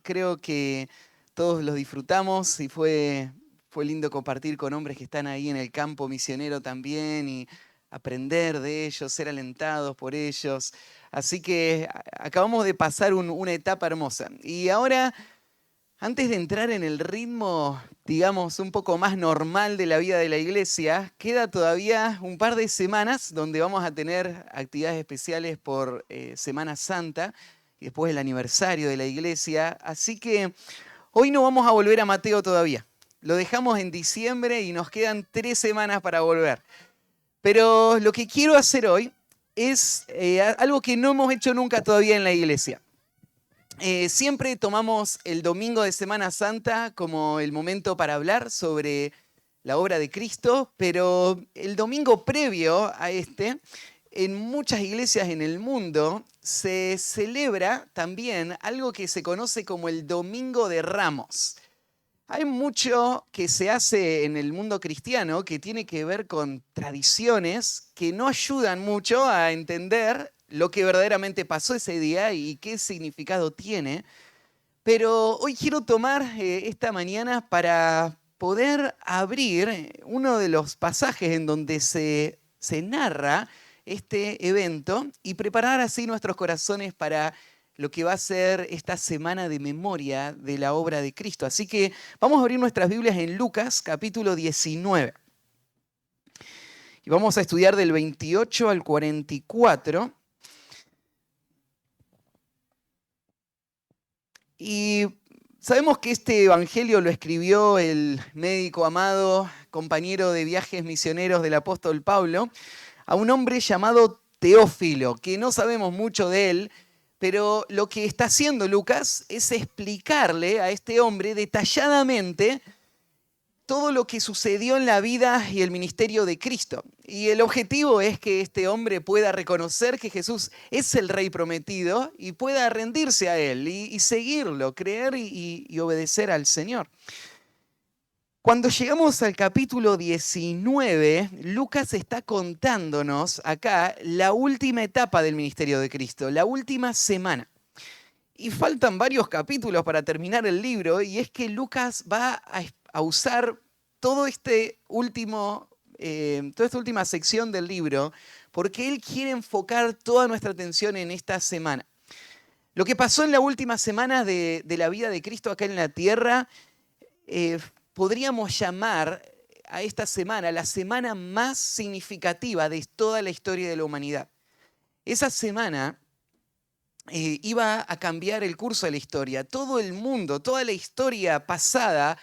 Creo que todos los disfrutamos y fue lindo compartir con hombres que están ahí en el campo misionero también y aprender de ellos, ser alentados por ellos. Así que acabamos de pasar una etapa hermosa. Y ahora, antes de entrar en el ritmo, digamos, un poco más normal de la vida de la iglesia, queda todavía un par de semanas donde vamos a tener actividades especiales por Semana Santa y después el aniversario de la iglesia. Así que hoy no vamos a volver a Mateo todavía. Lo dejamos en diciembre y nos quedan 3 semanas para volver. Pero lo que quiero hacer hoy es algo que no hemos hecho nunca todavía en la iglesia. Siempre tomamos el domingo de Semana Santa como el momento para hablar sobre la obra de Cristo, pero el domingo previo a en muchas iglesias en el mundo se celebra también algo que se conoce como el Domingo de Ramos. Hay mucho que se hace en el mundo cristiano que tiene que ver con tradiciones que no ayudan mucho a entender lo que verdaderamente pasó ese día y qué significado tiene. Pero hoy quiero tomar esta mañana para poder abrir uno de los pasajes en donde se narra este evento y preparar así nuestros corazones para lo que va a ser esta semana de memoria de la obra de Cristo. Así que vamos a abrir nuestras Biblias en Lucas, capítulo 19. Y vamos a estudiar del 28 al 44. Y sabemos que este evangelio lo escribió el médico amado, compañero de viajes misioneros del apóstol Pablo, a un hombre llamado Teófilo, que no sabemos mucho de él, pero lo que está haciendo Lucas es explicarle a este hombre detalladamente todo lo que sucedió en la vida y el ministerio de Cristo. Y el objetivo es que este hombre pueda reconocer que Jesús es el Rey prometido y pueda rendirse a Él y seguirlo, creer y obedecer al Señor. Cuando llegamos al capítulo 19, Lucas está contándonos acá la última etapa del ministerio de Cristo, la última semana. Y faltan varios capítulos para terminar el libro, y es que Lucas va a usar toda esta última sección del libro porque él quiere enfocar toda nuestra atención en esta semana. Lo que pasó en la última semana de la vida de Cristo acá en la tierra, podríamos llamar a esta semana la semana más significativa de toda la historia de la humanidad. Esa semana iba a cambiar el curso de la historia. Todo el mundo, toda la historia pasada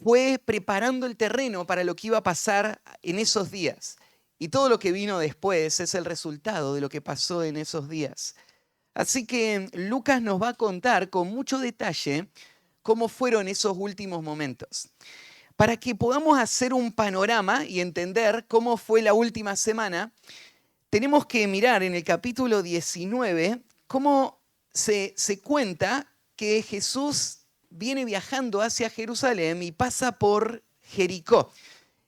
fue preparando el terreno para lo que iba a pasar en esos días. Y todo lo que vino después es el resultado de lo que pasó en esos días. Así que Lucas nos va a contar con mucho detalle cómo fueron esos últimos momentos. Para que podamos hacer un panorama y entender cómo fue la última semana, tenemos que mirar en el capítulo 19 cómo se cuenta que Jesús viene viajando hacia Jerusalén y pasa por Jericó.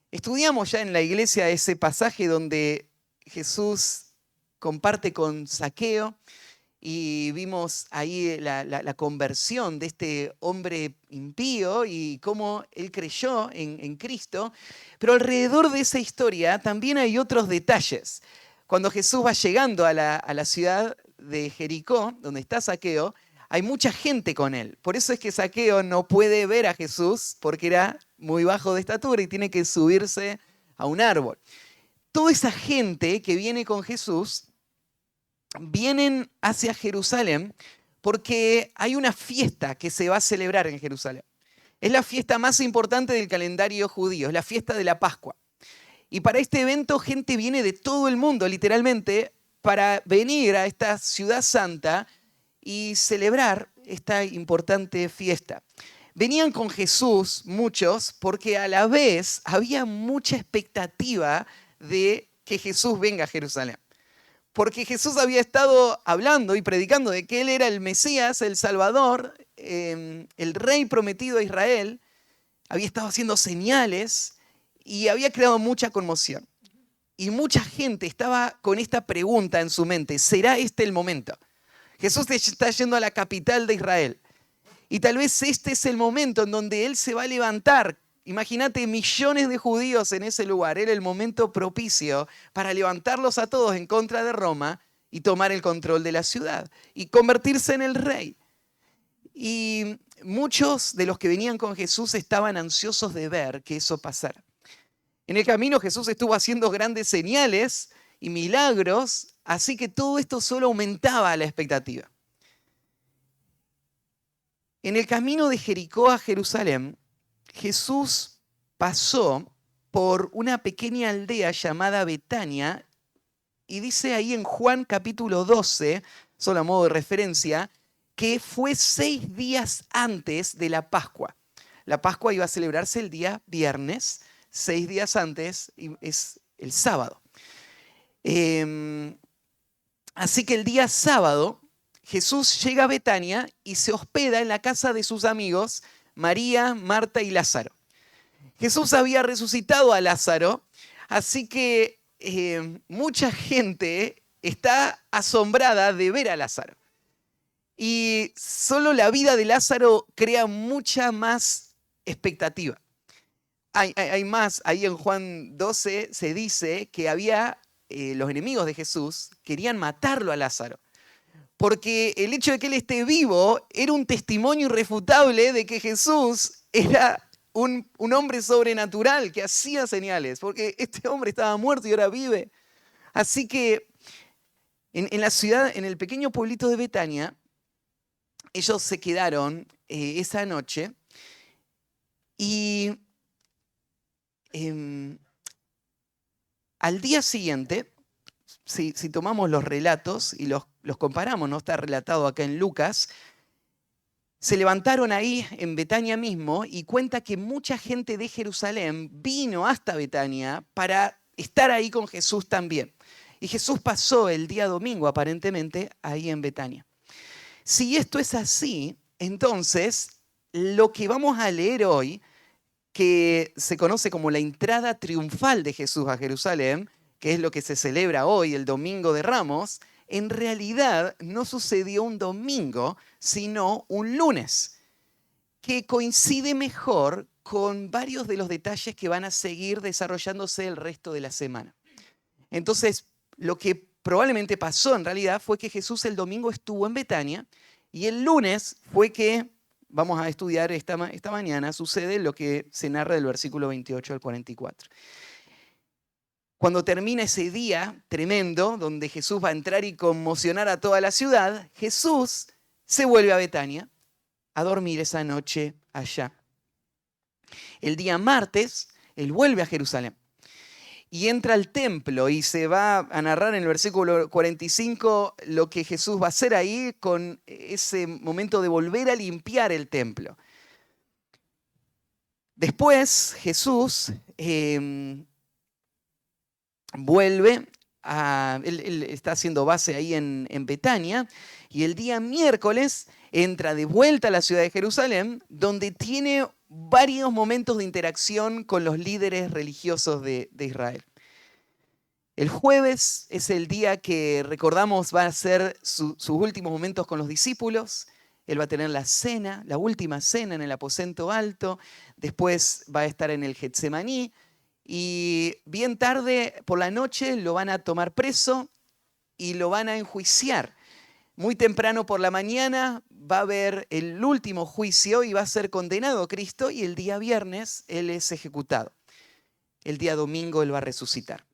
Estudiamos ya en la iglesia ese pasaje donde Jesús comparte con Zaqueo y vimos ahí la conversión de este hombre impío y cómo él creyó en Cristo. Pero alrededor de esa historia también hay otros detalles. Cuando Jesús va llegando a la ciudad de Jericó, donde está Zaqueo, hay mucha gente con él. Por eso es que Zaqueo no puede ver a Jesús porque era muy bajo de estatura y tiene que subirse a un árbol. Toda esa gente que viene con Jesús vienen hacia Jerusalén porque hay una fiesta que se va a celebrar en Jerusalén. Es la fiesta más importante del calendario judío, es la fiesta de la Pascua. Y para este evento gente viene de todo el mundo, literalmente, para venir a esta ciudad santa y celebrar esta importante fiesta. Venían con Jesús muchos porque a la vez había mucha expectativa de que Jesús venga a Jerusalén. Porque Jesús había estado hablando y predicando de que Él era el Mesías, el Salvador, el Rey prometido a Israel. Había estado haciendo señales y había creado mucha conmoción. Y mucha gente estaba con esta pregunta en su mente: ¿será este el momento? Jesús está yendo a la capital de Israel. Y tal vez este es el momento en donde Él se va a levantar. Imagínate millones de judíos en ese lugar. Era el momento propicio para levantarlos a todos en contra de Roma y tomar el control de la ciudad y convertirse en el rey. Y muchos de los que venían con Jesús estaban ansiosos de ver que eso pasara. En el camino Jesús estuvo haciendo grandes señales y milagros, así que todo esto solo aumentaba la expectativa. En el camino de Jericó a Jerusalén, Jesús pasó por una pequeña aldea llamada Betania y dice ahí en Juan capítulo 12, solo a modo de referencia, que fue 6 días antes de la Pascua. La Pascua iba a celebrarse el día viernes, 6 días antes es el sábado. Así que el día sábado Jesús llega a Betania y se hospeda en la casa de sus amigos María, Marta y Lázaro. Jesús había resucitado a Lázaro, así que mucha gente está asombrada de ver a Lázaro. Y solo la vida de Lázaro crea mucha más expectativa. Hay más, ahí en Juan 12 se dice que había los enemigos de Jesús querían matarlo a Lázaro. Porque el hecho de que él esté vivo era un testimonio irrefutable de que Jesús era un hombre sobrenatural que hacía señales, porque este hombre estaba muerto y ahora vive. Así que en la ciudad, en el pequeño pueblito de Betania, ellos se quedaron esa noche y al día siguiente, si tomamos los relatos y los comparamos, no está relatado acá en Lucas, se levantaron ahí en Betania mismo y cuenta que mucha gente de Jerusalén vino hasta Betania para estar ahí con Jesús también. Y Jesús pasó el día domingo aparentemente ahí en Betania. Si esto es así, entonces lo que vamos a leer hoy, que se conoce como la entrada triunfal de Jesús a Jerusalén, que es lo que se celebra hoy, el Domingo de Ramos, en realidad no sucedió un domingo, sino un lunes, que coincide mejor con varios de los detalles que van a seguir desarrollándose el resto de la semana. Entonces, lo que probablemente pasó en realidad fue que Jesús el domingo estuvo en Betania y el lunes fue que, vamos a estudiar esta mañana, sucede lo que se narra del versículo 28 al 44. Cuando termina ese día tremendo, donde Jesús va a entrar y conmocionar a toda la ciudad, Jesús se vuelve a Betania a dormir esa noche allá. El día martes, Él vuelve a Jerusalén y entra al templo y se va a narrar en el versículo 45 lo que Jesús va a hacer ahí con ese momento de volver a limpiar el templo. Después Jesús vuelve él está haciendo base ahí en Betania y el día miércoles entra de vuelta a la ciudad de Jerusalén, donde tiene varios momentos de interacción con los líderes religiosos de Israel. El jueves es el día que recordamos va a ser sus últimos momentos con los discípulos. Él va a tener la cena, la última cena en el aposento alto, después va a estar en el Getsemaní, y bien tarde por la noche lo van a tomar preso y lo van a enjuiciar. Muy temprano por la mañana va a haber el último juicio y va a ser condenado Cristo y el día viernes Él es ejecutado. El día domingo Él va a resucitar.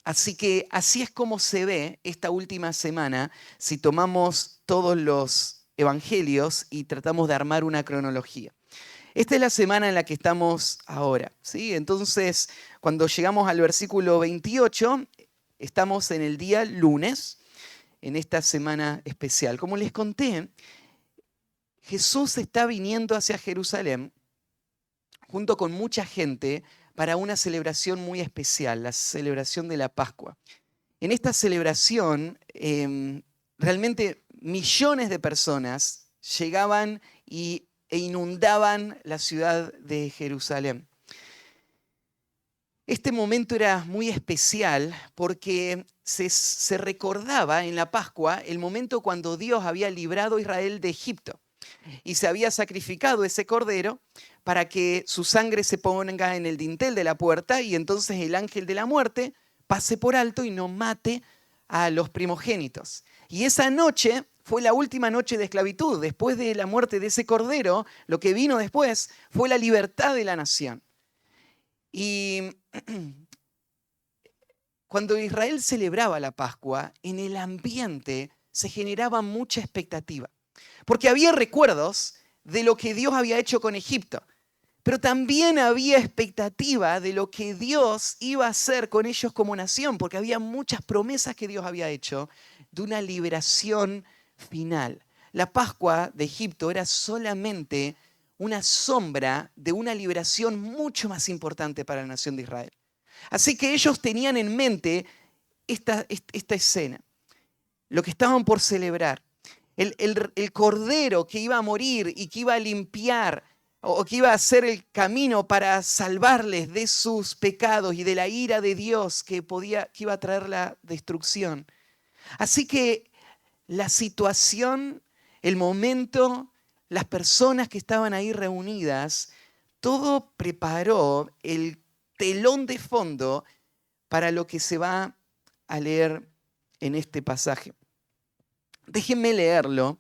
Así que así es como se ve esta última semana si tomamos todos los evangelios y tratamos de armar una cronología. Esta es la semana en la que estamos ahora, ¿sí? Entonces, cuando llegamos al versículo 28, estamos en el día lunes, en esta semana especial. Como les conté, Jesús está viniendo hacia Jerusalén junto con mucha gente para una celebración muy especial, la celebración de la Pascua. En esta celebración, realmente millones de personas llegaban e inundaban la ciudad de Jerusalén. Este momento era muy especial porque se recordaba en la Pascua el momento cuando Dios había librado a Israel de Egipto. Y se había sacrificado ese cordero para que su sangre se ponga en el dintel de la puerta y entonces el ángel de la muerte pase por alto y no mate a los primogénitos. Y esa noche fue la última noche de esclavitud. Después de la muerte de ese cordero, lo que vino después fue la libertad de la nación. Y cuando Israel celebraba la Pascua, en el ambiente se generaba mucha expectativa. Porque había recuerdos de lo que Dios había hecho con Egipto, pero también había expectativa de lo que Dios iba a hacer con ellos como nación, porque había muchas promesas que Dios había hecho de una liberación final. La Pascua de Egipto era solamente una sombra de una liberación mucho más importante para la nación de Israel. Así que ellos tenían en mente esta escena, lo que estaban por celebrar. El cordero que iba a morir y que iba a limpiar o que iba a hacer el camino para salvarles de sus pecados y de la ira de Dios que iba a traer la destrucción. Así que la situación, el momento, las personas que estaban ahí reunidas, todo preparó el telón de fondo para lo que se va a leer en este pasaje. Déjenme leerlo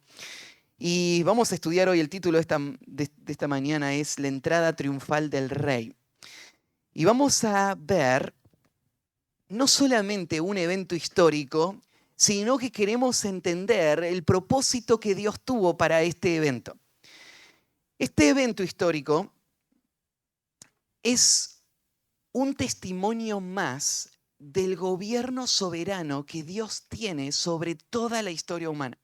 y vamos a estudiar hoy. El título de esta mañana es La entrada triunfal del Rey. Y vamos a ver no solamente un evento histórico, sino que queremos entender el propósito que Dios tuvo para este evento. Este evento histórico es un testimonio más del gobierno soberano que Dios tiene sobre toda la historia humana.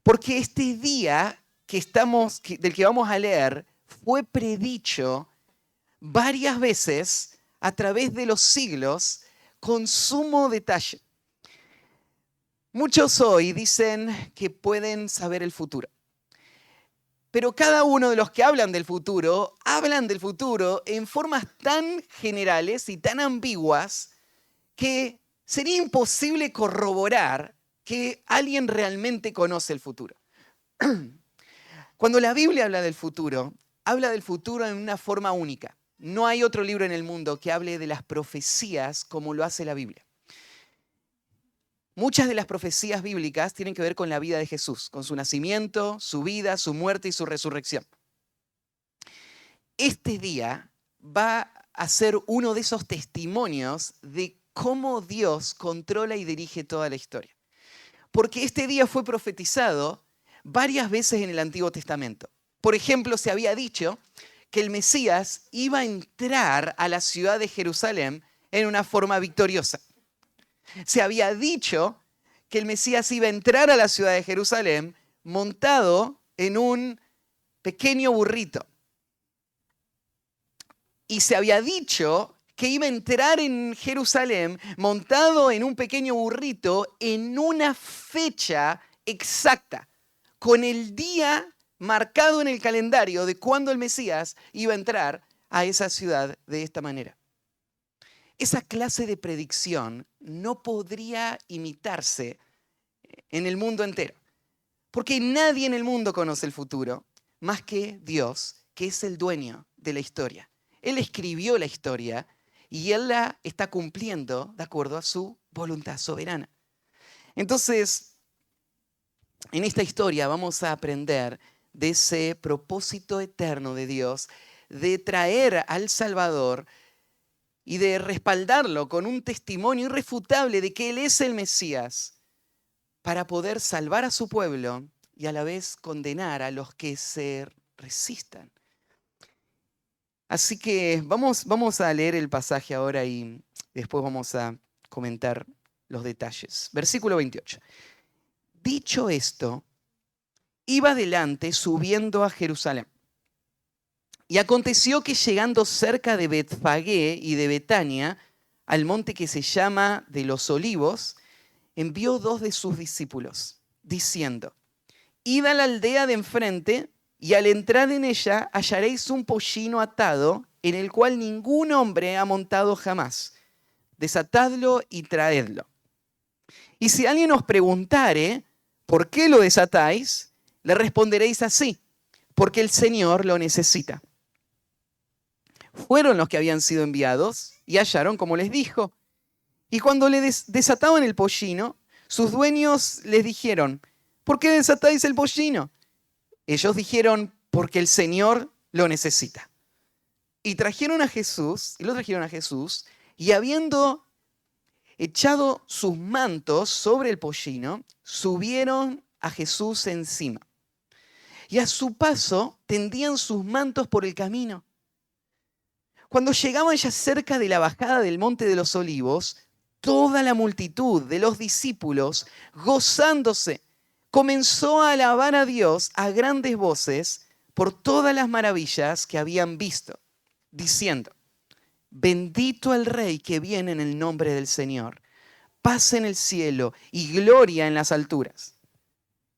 Porque este día del que vamos a leer fue predicho varias veces a través de los siglos con sumo detalle. Muchos hoy dicen que pueden saber el futuro. Pero cada uno de los que hablan del futuro en formas tan generales y tan ambiguas que sería imposible corroborar que alguien realmente conoce el futuro. Cuando la Biblia habla del futuro en una forma única. No hay otro libro en el mundo que hable de las profecías como lo hace la Biblia. Muchas de las profecías bíblicas tienen que ver con la vida de Jesús, con su nacimiento, su vida, su muerte y su resurrección. Este día va a ser uno de esos testimonios de cómo Dios controla y dirige toda la historia. Porque este día fue profetizado varias veces en el Antiguo Testamento. Por ejemplo, se había dicho que el Mesías iba a entrar a la ciudad de Jerusalén en una forma victoriosa. Se había dicho que el Mesías iba a entrar a la ciudad de Jerusalén montado en un pequeño burrito. Y se había dicho que iba a entrar en Jerusalén montado en un pequeño burrito en una fecha exacta, con el día marcado en el calendario de cuando el Mesías iba a entrar a esa ciudad de esta manera. Esa clase de predicción no podría imitarse en el mundo entero, porque nadie en el mundo conoce el futuro más que Dios, que es el dueño de la historia. Él escribió la historia y Él la está cumpliendo de acuerdo a su voluntad soberana. Entonces, en esta historia vamos a aprender de ese propósito eterno de Dios de traer al Salvador y de respaldarlo con un testimonio irrefutable de que Él es el Mesías para poder salvar a su pueblo y a la vez condenar a los que se resistan. Así que vamos a leer el pasaje ahora y después vamos a comentar los detalles. Versículo 28. Dicho esto, iba adelante subiendo a Jerusalén. Y aconteció que llegando cerca de Betfagé y de Betania, al monte que se llama de los Olivos, envió 2 de sus discípulos, diciendo: Id a la aldea de enfrente, y al entrar en ella hallaréis un pollino atado, en el cual ningún hombre ha montado jamás. Desatadlo y traedlo. Y si alguien os preguntare, ¿por qué lo desatáis? Le responderéis así, porque el Señor lo necesita. Fueron los que habían sido enviados y hallaron como les dijo. Y cuando le desataban el pollino, sus dueños les dijeron, ¿por qué desatáis el pollino? Ellos dijeron, porque el Señor lo necesita. Y lo trajeron a Jesús, y habiendo echado sus mantos sobre el pollino, subieron a Jesús encima. Y a su paso tendían sus mantos por el camino. Cuando llegaban ya cerca de la bajada del Monte de los Olivos, toda la multitud de los discípulos, gozándose, comenzó a alabar a Dios a grandes voces por todas las maravillas que habían visto, diciendo, bendito el Rey que viene en el nombre del Señor, paz en el cielo y gloria en las alturas.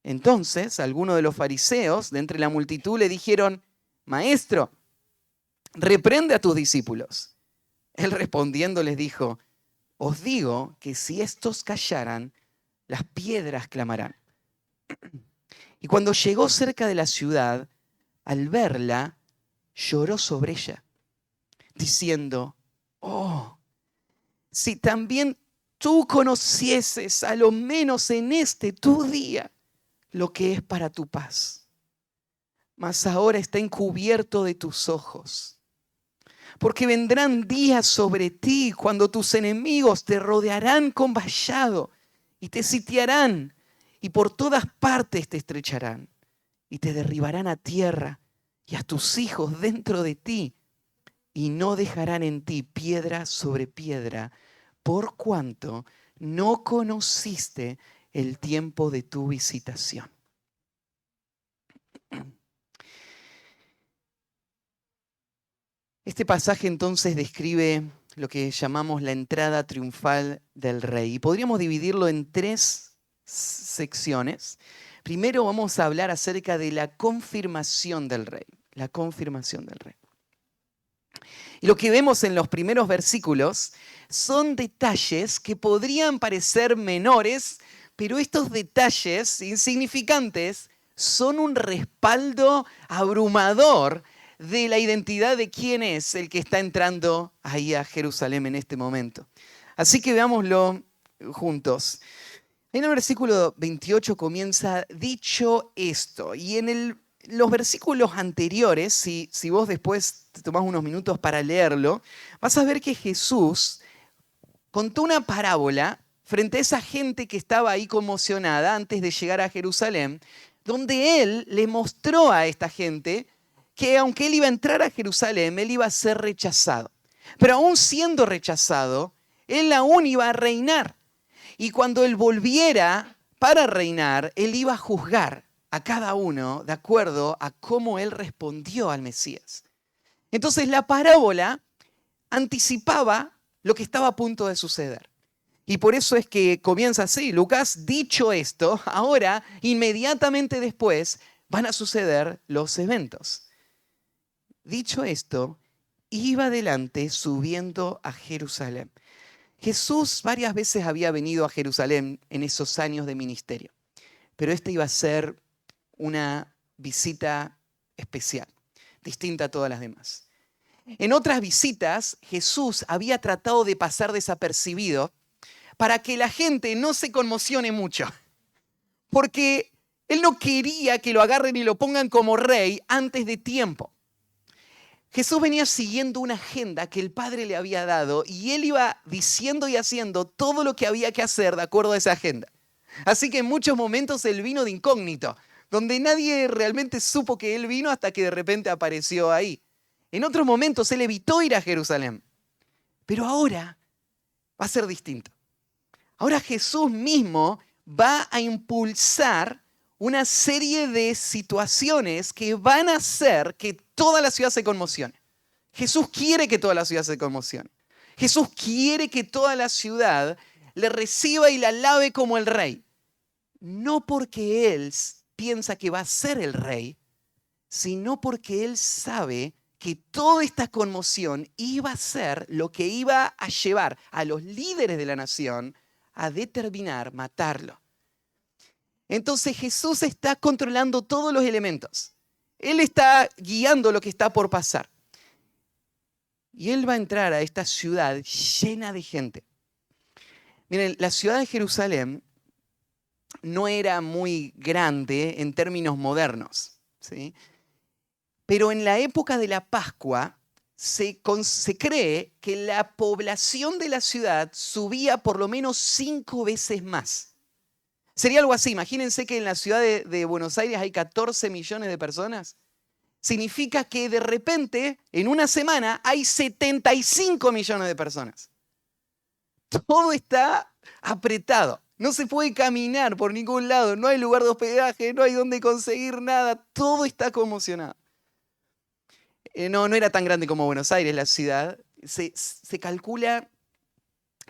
Entonces, algunos de los fariseos de entre la multitud le dijeron, Maestro, reprende a tus discípulos. Él respondiendo les dijo, os digo que si estos callaran, las piedras clamarán. Y cuando llegó cerca de la ciudad, al verla, lloró sobre ella, diciendo, oh, si también tú conocieses, a lo menos en este tu día, lo que es para tu paz. Mas ahora está encubierto de tus ojos. Porque vendrán días sobre ti cuando tus enemigos te rodearán con vallado y te sitiarán y por todas partes te estrecharán y te derribarán a tierra y a tus hijos dentro de ti y no dejarán en ti piedra sobre piedra por cuanto no conociste el tiempo de tu visitación. Este pasaje entonces describe lo que llamamos la entrada triunfal del rey. Y podríamos dividirlo en 3 secciones. Primero vamos a hablar acerca de la confirmación del rey. La confirmación del rey. Y lo que vemos en los primeros versículos son detalles que podrían parecer menores, pero estos detalles insignificantes son un respaldo abrumador de la identidad de quién es el que está entrando ahí a Jerusalén en este momento. Así que veámoslo juntos. En el versículo 28 comienza, dicho esto, y en los versículos anteriores, si vos después te tomás unos minutos para leerlo, vas a ver que Jesús contó una parábola frente a esa gente que estaba ahí conmocionada antes de llegar a Jerusalén, donde Él le mostró a esta gente que aunque Él iba a entrar a Jerusalén, Él iba a ser rechazado. Pero aún siendo rechazado, Él aún iba a reinar. Y cuando Él volviera para reinar, Él iba a juzgar a cada uno de acuerdo a cómo Él respondió al Mesías. Entonces la parábola anticipaba lo que estaba a punto de suceder. Y por eso es que comienza así. Lucas, dicho esto, ahora, inmediatamente después, van a suceder los eventos. Dicho esto, iba adelante subiendo a Jerusalén. Jesús varias veces había venido a Jerusalén en esos años de ministerio, pero esta iba a ser una visita especial, distinta a todas las demás. En otras visitas, Jesús había tratado de pasar desapercibido para que la gente no se conmocione mucho, porque Él no quería que lo agarren y lo pongan como rey antes de tiempo. Jesús venía siguiendo una agenda que el Padre le había dado y Él iba diciendo y haciendo todo lo que había que hacer de acuerdo a esa agenda. Así que en muchos momentos Él vino de incógnito, donde nadie realmente supo que Él vino hasta que de repente apareció ahí. En otros momentos Él evitó ir a Jerusalén, pero ahora va a ser distinto. Ahora Jesús mismo va a impulsar una serie de situaciones que van a hacer que toda la ciudad se conmocione. Jesús quiere que toda la ciudad se conmocione. Jesús quiere que toda la ciudad le reciba y la alabe como el rey. No porque Él piensa que va a ser el rey, sino porque Él sabe que toda esta conmoción iba a ser lo que iba a llevar a los líderes de la nación a determinar matarlo. Entonces Jesús está controlando todos los elementos. Él está guiando lo que está por pasar. Y Él va a entrar a esta ciudad llena de gente. Miren, la ciudad de Jerusalén no era muy grande en términos modernos, ¿sí? Pero en la época de la Pascua se cree que la población de la ciudad subía por lo menos 5 veces más. Sería algo así, imagínense que en la ciudad de Buenos Aires hay 14 millones de personas. Significa que de repente, en una semana, hay 75 millones de personas. Todo está apretado. No se puede caminar por ningún lado, no hay lugar de hospedaje, no hay donde conseguir nada, todo está conmocionado. No era tan grande como Buenos Aires la ciudad. Se calcula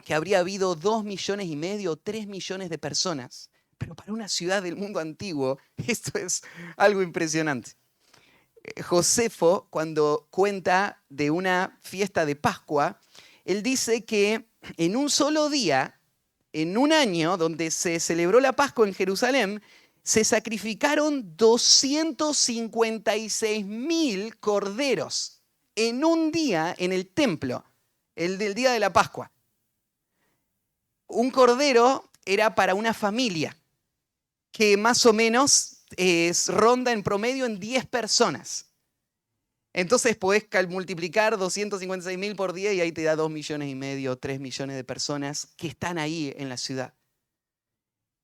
que habría habido 2,5 millones o 3 millones de personas. Pero para una ciudad del mundo antiguo, esto es algo impresionante. Josefo, cuando cuenta de una fiesta de Pascua, él dice que en un solo día, en un año donde se celebró la Pascua en Jerusalén, se sacrificaron 256,000 corderos en un día en el templo, el del día de la Pascua. Un cordero era para una familia que más o menos ronda en promedio en 10 personas. Entonces podés multiplicar 256,000 por 10 y ahí te da 2,5 millones, 3 millones de personas que están ahí en la ciudad.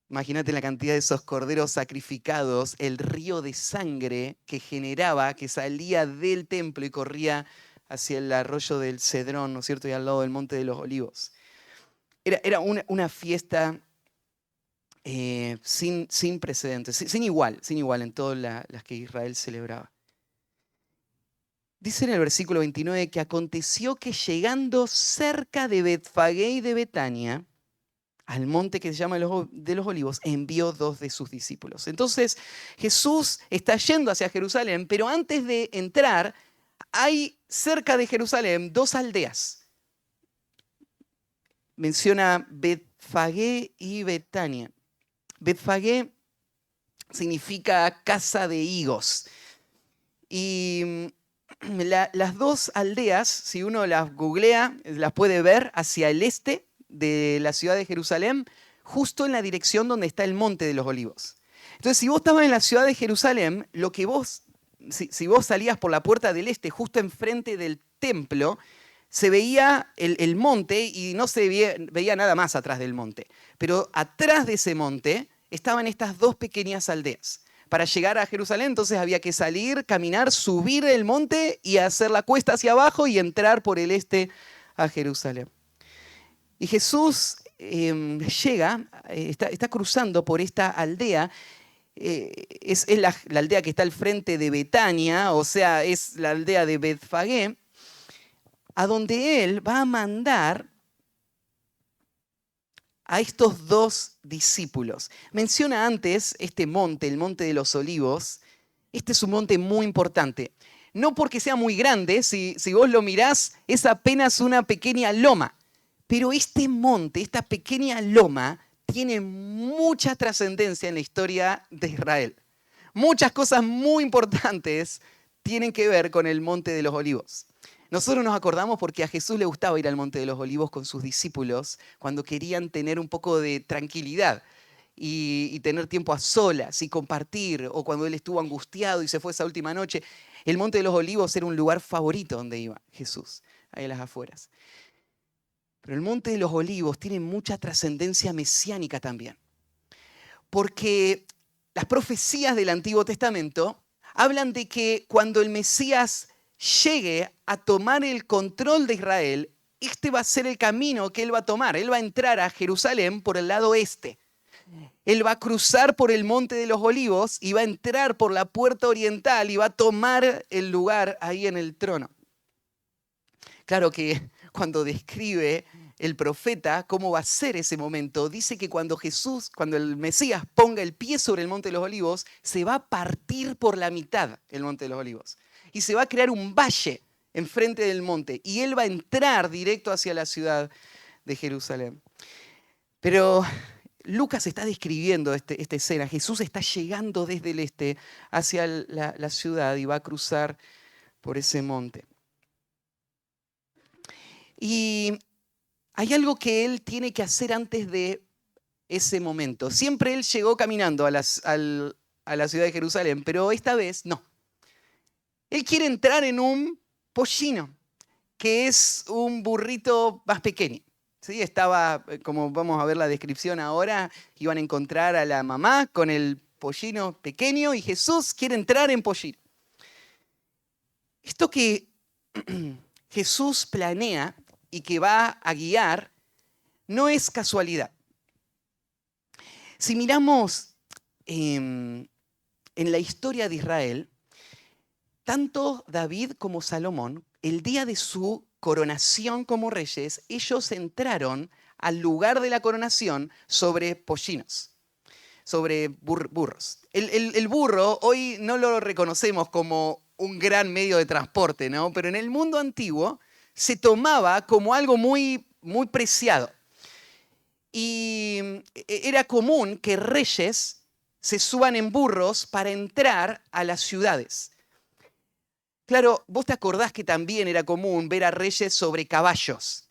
Imagínate la cantidad de esos corderos sacrificados, el río de sangre que generaba, que salía del templo y corría hacia el arroyo del Cedrón, ¿no es cierto? Y al lado del Monte de los Olivos. Era una fiesta sin precedentes, sin igual en todas las que Israel celebraba. Dice en el versículo 29 que aconteció que llegando cerca de Betfagé y de Betania, al monte que se llama de los Olivos, envió 2 de sus discípulos. Entonces Jesús está yendo hacia Jerusalén, pero antes de entrar hay cerca de Jerusalén 2 aldeas. Menciona Betfagé y Betania. Betfagé significa casa de higos. Y las 2 aldeas, si uno las googlea, las puede ver hacia el este de la ciudad de Jerusalén, justo en la dirección donde está el Monte de los Olivos. Entonces, si vos estabas en la ciudad de Jerusalén, si vos salías por la puerta del este, justo enfrente del templo, se veía el monte y no se veía nada más atrás del monte. Pero atrás de ese monte estaban estas 2 pequeñas aldeas. Para llegar a Jerusalén, entonces había que salir, caminar, subir el monte y hacer la cuesta hacia abajo y entrar por el este a Jerusalén. Y Jesús llega, está cruzando por esta aldea. Es la aldea que está al frente de Betania, o sea, es la aldea de Betfagé, a donde Él va a mandar a estos 2 discípulos. Menciona antes este monte, el Monte de los Olivos. Este es un monte muy importante. No porque sea muy grande, si vos lo mirás, es apenas una pequeña loma. Pero este monte, esta pequeña loma, tiene mucha trascendencia en la historia de Israel. Muchas cosas muy importantes tienen que ver con el Monte de los Olivos. Nosotros nos acordamos porque a Jesús le gustaba ir al Monte de los Olivos con sus discípulos cuando querían tener un poco de tranquilidad y tener tiempo a solas y compartir, o cuando Él estuvo angustiado y se fue esa última noche. El Monte de los Olivos era un lugar favorito donde iba Jesús, ahí en las afueras. Pero el Monte de los Olivos tiene mucha trascendencia mesiánica también, porque las profecías del Antiguo Testamento hablan de que cuando el Mesías llegue a tomar el control de Israel, este va a ser el camino que Él va a tomar. Él va a entrar a Jerusalén por el lado este. Él va a cruzar por el Monte de los Olivos y va a entrar por la puerta oriental y va a tomar el lugar ahí en el trono. Claro que cuando describe el profeta cómo va a ser ese momento, dice que cuando el Mesías ponga el pie sobre el Monte de los Olivos, se va a partir por la mitad el Monte de los Olivos. Y se va a crear un valle enfrente del monte. Y Él va a entrar directo hacia la ciudad de Jerusalén. Pero Lucas está describiendo esta escena. Jesús está llegando desde el este hacia la ciudad y va a cruzar por ese monte. Y hay algo que él tiene que hacer antes de ese momento. Siempre él llegó caminando a la ciudad de Jerusalén, pero esta vez no. Él quiere entrar en un pollino, que es un burrito más pequeño. ¿Sí? Estaba, como vamos a ver la descripción ahora, iban a encontrar a la mamá con el pollino pequeño y Jesús quiere entrar en pollino. Esto que Jesús planea y que va a guiar no es casualidad. Si miramos en la historia de Israel, tanto David como Salomón, el día de su coronación como reyes, ellos entraron al lugar de la coronación sobre pollinos, sobre burros. El burro hoy no lo reconocemos como un gran medio de transporte, ¿no? Pero en el mundo antiguo se tomaba como algo muy, muy preciado. Y era común que reyes se suban en burros para entrar a las ciudades. Claro, vos te acordás que también era común ver a reyes sobre caballos,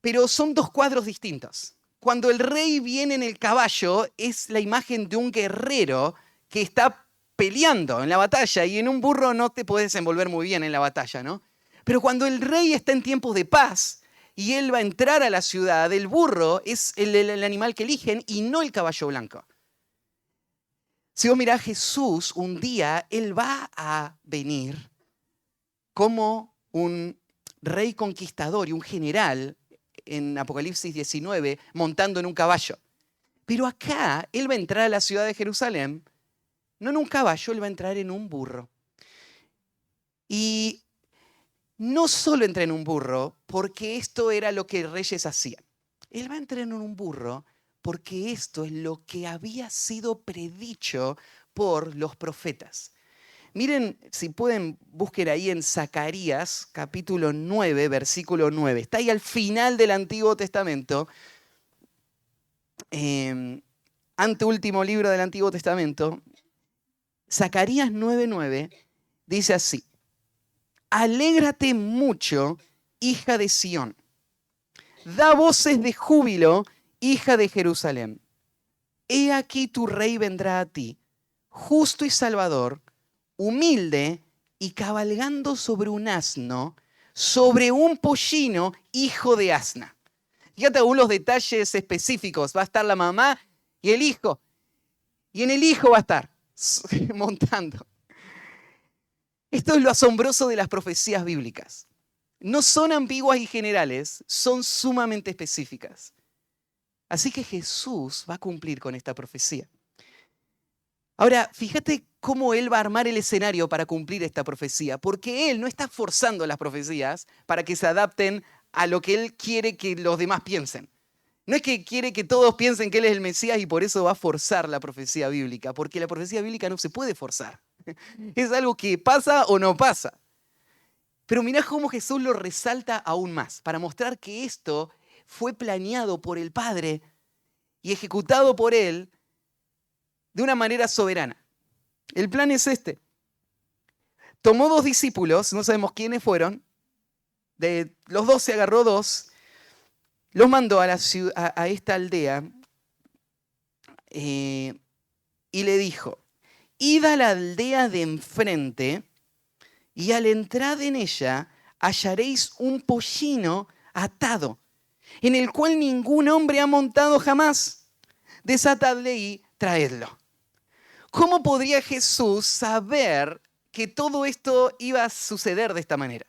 pero son dos cuadros distintos. Cuando el rey viene en el caballo es la imagen de un guerrero que está peleando en la batalla y en un burro no te podés desenvolver muy bien en la batalla, ¿no? Pero cuando el rey está en tiempos de paz y él va a entrar a la ciudad, el burro es el animal que eligen y no el caballo blanco. Si vos mirás, Jesús un día, él va a venir como un rey conquistador y un general en Apocalipsis 19 montando en un caballo. Pero acá él va a entrar a la ciudad de Jerusalén, no en un caballo, él va a entrar en un burro. Y no solo entra en un burro porque esto era lo que reyes hacían. Él va a entrar en un burro porque esto es lo que había sido predicho por los profetas. Miren, si pueden, busquen ahí en Zacarías, capítulo 9, versículo 9. Está ahí al final del Antiguo Testamento, anteúltimo libro del Antiguo Testamento. Zacarías 9:9 dice así: alégrate mucho, hija de Sión. Da voces de júbilo, hija de Jerusalén. He aquí tu rey vendrá a ti, justo y salvador, humilde y cabalgando sobre un asno, sobre un pollino, hijo de asna. Fíjate algunos detalles específicos. Va a estar la mamá y el hijo. Y en el hijo va a estar montando. Esto es lo asombroso de las profecías bíblicas. No son ambiguas y generales, son sumamente específicas. Así que Jesús va a cumplir con esta profecía. Ahora, fíjate cómo él va a armar el escenario para cumplir esta profecía, porque él no está forzando las profecías para que se adapten a lo que él quiere que los demás piensen. No es que quiere que todos piensen que él es el Mesías y por eso va a forzar la profecía bíblica, porque la profecía bíblica no se puede forzar. Es algo que pasa o no pasa. Pero mirá cómo Jesús lo resalta aún más, para mostrar que esto fue planeado por el Padre y ejecutado por él de una manera soberana. El plan es este. Tomó 2 discípulos, no sabemos quiénes fueron, de los 12 agarró 2, los mandó a esta aldea y le dijo: id a la aldea de enfrente y al entrar en ella hallaréis un pollino atado, en el cual ningún hombre ha montado jamás. Desatadle y traedlo. ¿Cómo podría Jesús saber que todo esto iba a suceder de esta manera?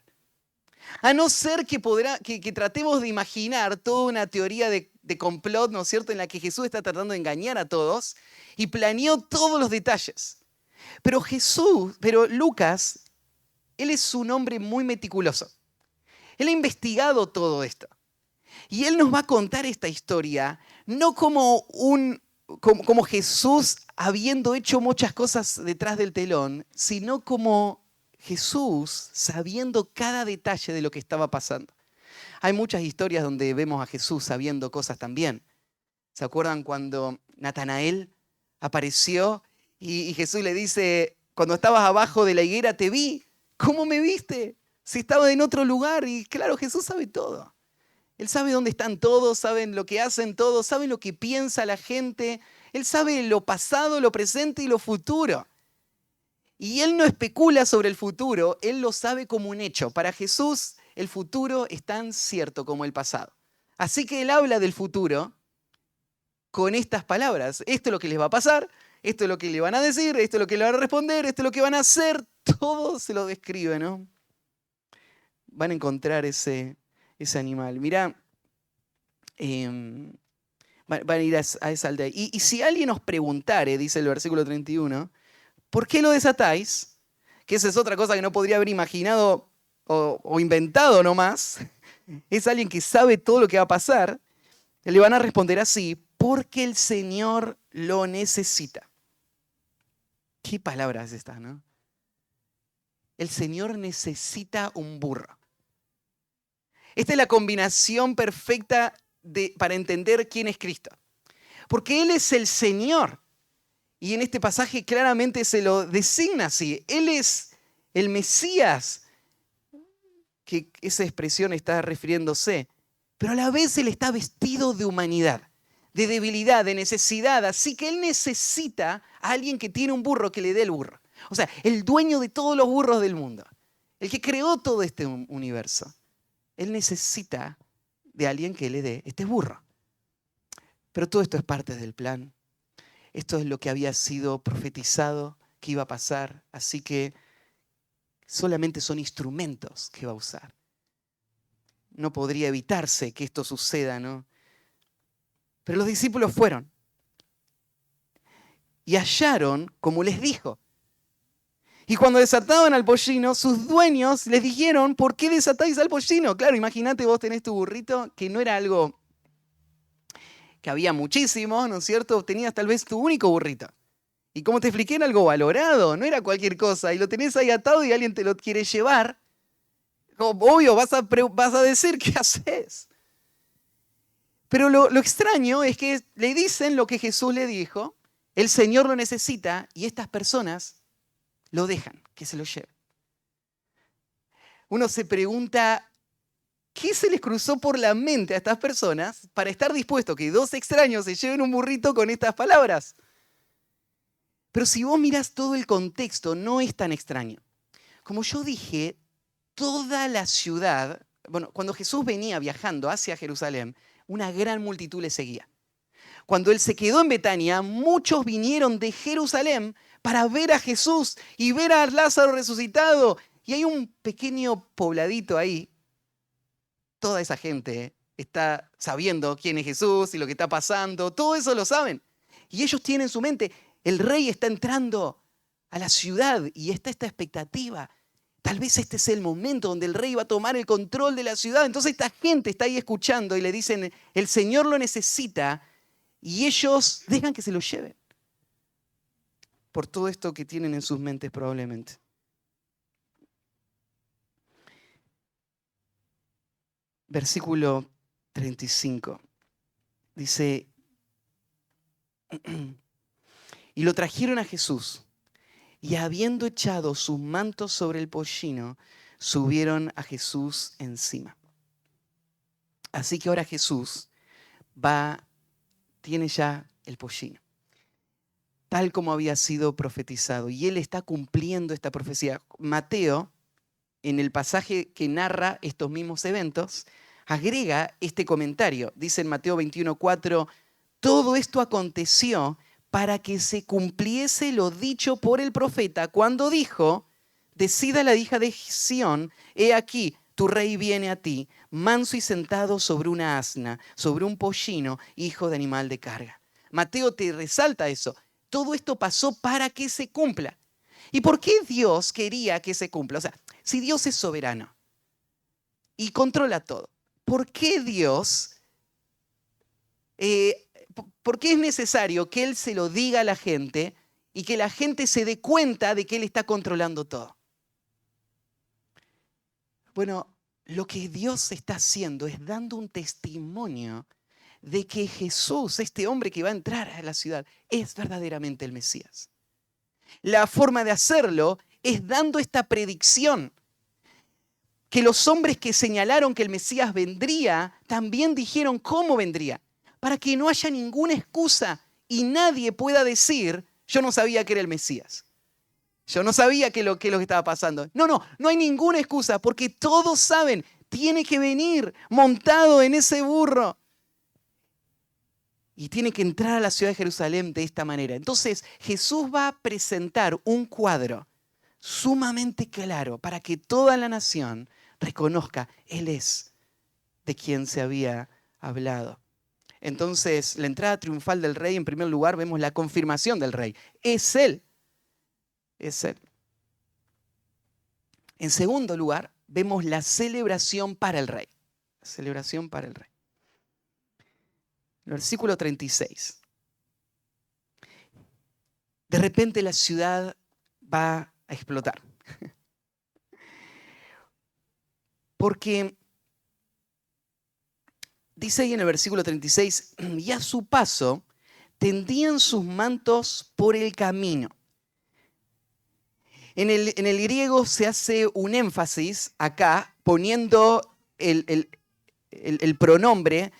A no ser que tratemos de imaginar toda una teoría de complot, ¿no es cierto?, en la que Jesús está tratando de engañar a todos y planeó todos los detalles. Pero Lucas, él es un hombre muy meticuloso. Él ha investigado todo esto. Y él nos va a contar esta historia no como Jesús habiendo hecho muchas cosas detrás del telón, sino como Jesús sabiendo cada detalle de lo que estaba pasando. Hay muchas historias donde vemos a Jesús sabiendo cosas también. ¿Se acuerdan cuando Natanael apareció y Jesús le dice, cuando estabas abajo de la higuera te vi? ¿Cómo me viste? Si estaba en otro lugar. Y claro, Jesús sabe todo. Él sabe dónde están todos, sabe lo que hacen todos, sabe lo que piensa la gente. Él sabe lo pasado, lo presente y lo futuro. Y Él no especula sobre el futuro, Él lo sabe como un hecho. Para Jesús, el futuro es tan cierto como el pasado. Así que Él habla del futuro con estas palabras. Esto es lo que les va a pasar, esto es lo que le van a decir, esto es lo que le van a responder, esto es lo que van a hacer. Todo se lo describe, ¿no? Van a encontrar ese animal. Mirá, van a ir a esa aldea. Y si alguien os preguntare, dice el versículo 31, ¿por qué lo desatáis? Que esa es otra cosa que no podría haber imaginado o inventado nomás. Es alguien que sabe todo lo que va a pasar. Le van a responder así, porque el Señor lo necesita. ¿Qué palabras estas, no? El Señor necesita un burro. Esta es la combinación perfecta para entender quién es Cristo. Porque Él es el Señor. Y en este pasaje claramente se lo designa así. Él es el Mesías, que esa expresión está refiriéndose. Pero a la vez Él está vestido de humanidad, de debilidad, de necesidad. Así que Él necesita a alguien que tiene un burro que le dé el burro. O sea, el dueño de todos los burros del mundo. El que creó todo este universo. Él necesita de alguien que le dé este burro. Pero todo esto es parte del plan. Esto es lo que había sido profetizado que iba a pasar. Así que solamente son instrumentos que va a usar. No podría evitarse que esto suceda, ¿no? Pero los discípulos fueron y hallaron como les dijo. Y cuando desataban al pollino, sus dueños les dijeron, ¿por qué desatáis al pollino? Claro, imagínate, vos tenés tu burrito, que no era algo que había muchísimo, ¿no es cierto? Tenías tal vez tu único burrito. Y como te expliqué, era algo valorado, no era cualquier cosa. Y lo tenés ahí atado y alguien te lo quiere llevar. Obvio, vas a decir, ¿qué haces? Pero lo extraño es que le dicen lo que Jesús le dijo, el Señor lo necesita y estas personas lo dejan, que se lo lleven. Uno se pregunta, ¿qué se les cruzó por la mente a estas personas para estar dispuesto que dos extraños se lleven un burrito con estas palabras? Pero si vos mirás todo el contexto, no es tan extraño. Como yo dije, toda la ciudad, bueno, cuando Jesús venía viajando hacia Jerusalén, una gran multitud le seguía. Cuando Él se quedó en Betania, muchos vinieron de Jerusalén para ver a Jesús y ver a Lázaro resucitado. Y hay un pequeño pobladito ahí. Toda esa gente está sabiendo quién es Jesús y lo que está pasando. Todo eso lo saben. Y ellos tienen en su mente, el rey está entrando a la ciudad y está esta expectativa. Tal vez este es el momento donde el rey va a tomar el control de la ciudad. Entonces esta gente está ahí escuchando y le dicen, el Señor lo necesita, y ellos dejan que se lo lleven. Por todo esto que tienen en sus mentes probablemente. Versículo 35. Dice, y lo trajeron a Jesús, y habiendo echado sus mantos sobre el pollino, subieron a Jesús encima. Así que ahora Jesús tiene ya el pollino, tal como había sido profetizado. Y Él está cumpliendo esta profecía. Mateo, en el pasaje que narra estos mismos eventos, agrega este comentario. Dice en Mateo 21:4, todo esto aconteció para que se cumpliese lo dicho por el profeta cuando dijo, decida la hija de Sión, he aquí, tu rey viene a ti, manso y sentado sobre una asna, sobre un pollino, hijo de animal de carga. Mateo te resalta eso. Todo esto pasó para que se cumpla. ¿Y por qué Dios quería que se cumpla? O sea, si Dios es soberano y controla todo, ¿por qué Dios, por qué es necesario que Él se lo diga a la gente y que la gente se dé cuenta de que Él está controlando todo? Bueno, lo que Dios está haciendo es dando un testimonio de que Jesús, este hombre que va a entrar a la ciudad, es verdaderamente el Mesías. La forma de hacerlo es dando esta predicción, que los hombres que señalaron que el Mesías vendría, también dijeron cómo vendría, para que no haya ninguna excusa y nadie pueda decir, yo no sabía que era el Mesías. Yo no sabía que lo que estaba pasando. No hay ninguna excusa, porque todos saben, tiene que venir montado en ese burro. Y tiene que entrar a la ciudad de Jerusalén de esta manera. Entonces Jesús va a presentar un cuadro sumamente claro para que toda la nación reconozca, Él es de quien se había hablado. Entonces, la entrada triunfal del rey, en primer lugar, vemos la confirmación del rey. Es Él. Es Él. En segundo lugar, vemos la celebración para el rey. La celebración para el rey. El versículo 36. De repente la ciudad va a explotar. Porque dice ahí en el versículo 36, y a su paso tendían sus mantos por el camino. En el griego se hace un énfasis acá poniendo el pronombre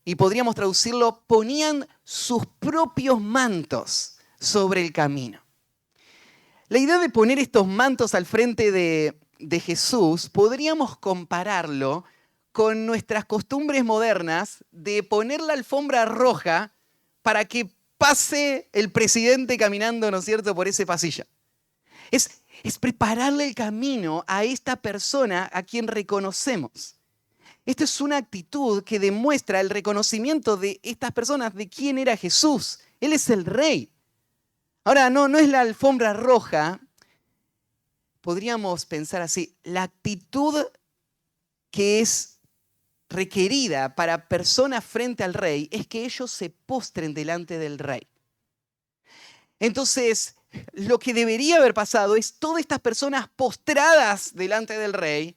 y podríamos traducirlo, ponían sus propios mantos sobre el camino. La idea de poner estos mantos al frente de Jesús, podríamos compararlo con nuestras costumbres modernas de poner la alfombra roja para que pase el presidente caminando, ¿no es cierto?, por ese pasillo. Es prepararle el camino a esta persona a quien reconocemos. Esta es una actitud que demuestra el reconocimiento de estas personas de quién era Jesús. Él es el rey. Ahora, no es la alfombra roja. Podríamos pensar así, la actitud que es requerida para personas frente al rey es que ellos se postren delante del rey. Entonces, lo que debería haber pasado es todas estas personas postradas delante del rey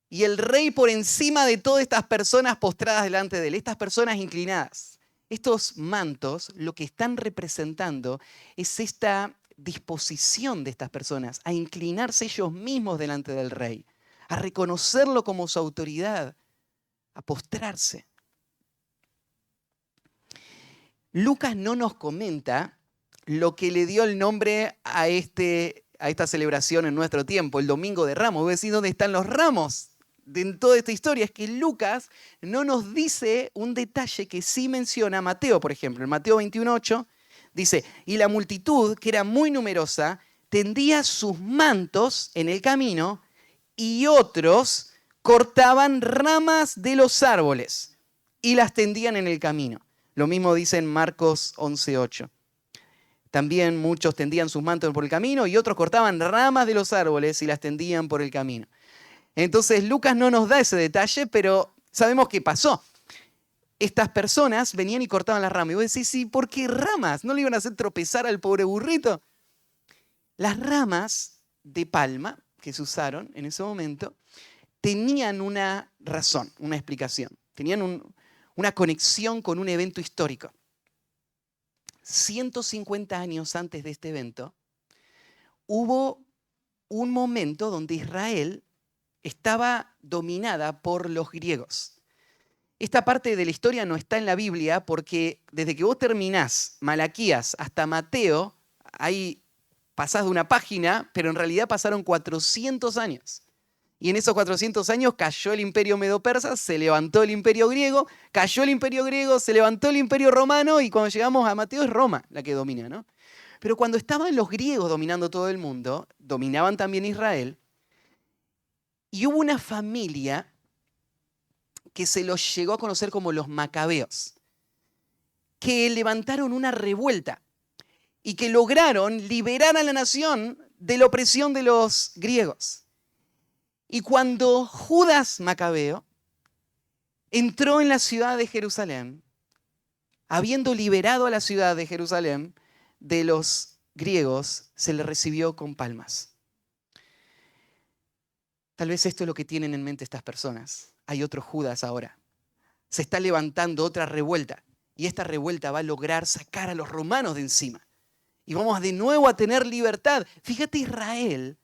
y el rey por encima de todas estas personas postradas delante de él, estas personas inclinadas. Estos mantos lo que están representando es esta disposición de estas personas a inclinarse ellos mismos delante del rey, a reconocerlo como su autoridad, a postrarse. Lucas no nos comenta lo que le dio el nombre a esta celebración en nuestro tiempo, el Domingo de Ramos. Voy a decir, ¿dónde están los ramos en toda esta historia? Es que Lucas no nos dice un detalle que sí menciona Mateo, por ejemplo. En Mateo 21:8 dice, y la multitud, que era muy numerosa, tendía sus mantos en el camino y otros cortaban ramas de los árboles y las tendían en el camino. Lo mismo dice en Marcos 11:8. También muchos tendían sus mantos por el camino y otros cortaban ramas de los árboles y las tendían por el camino. Entonces Lucas no nos da ese detalle, pero sabemos qué pasó. Estas personas venían y cortaban las ramas. Y vos decís, sí, ¿por qué ramas? ¿No le iban a hacer tropezar al pobre burrito? Las ramas de palma que se usaron en ese momento tenían una razón, una explicación. Tenían una conexión con un evento histórico. 150 años antes de este evento, hubo un momento donde Israel estaba dominada por los griegos. Esta parte de la historia no está en la Biblia porque desde que vos terminás Malaquías hasta Mateo, ahí pasás de una página, pero en realidad pasaron 400 años. Y en esos 400 años cayó el imperio medo-persa, se levantó el imperio griego, cayó el imperio griego, se levantó el imperio romano y cuando llegamos a Mateo es Roma la que domina, ¿no? Pero cuando estaban los griegos dominando todo el mundo, dominaban también Israel, y hubo una familia que se los llegó a conocer como los macabeos, que levantaron una revuelta y que lograron liberar a la nación de la opresión de los griegos. Y cuando Judas Macabeo entró en la ciudad de Jerusalén, habiendo liberado a la ciudad de Jerusalén de los griegos, se le recibió con palmas. Tal vez esto es lo que tienen en mente estas personas. Hay otro Judas ahora. se está levantando otra revuelta. Y esta revuelta va a lograr sacar a los romanos de encima. Y vamos de nuevo a tener libertad. Fíjate, Israel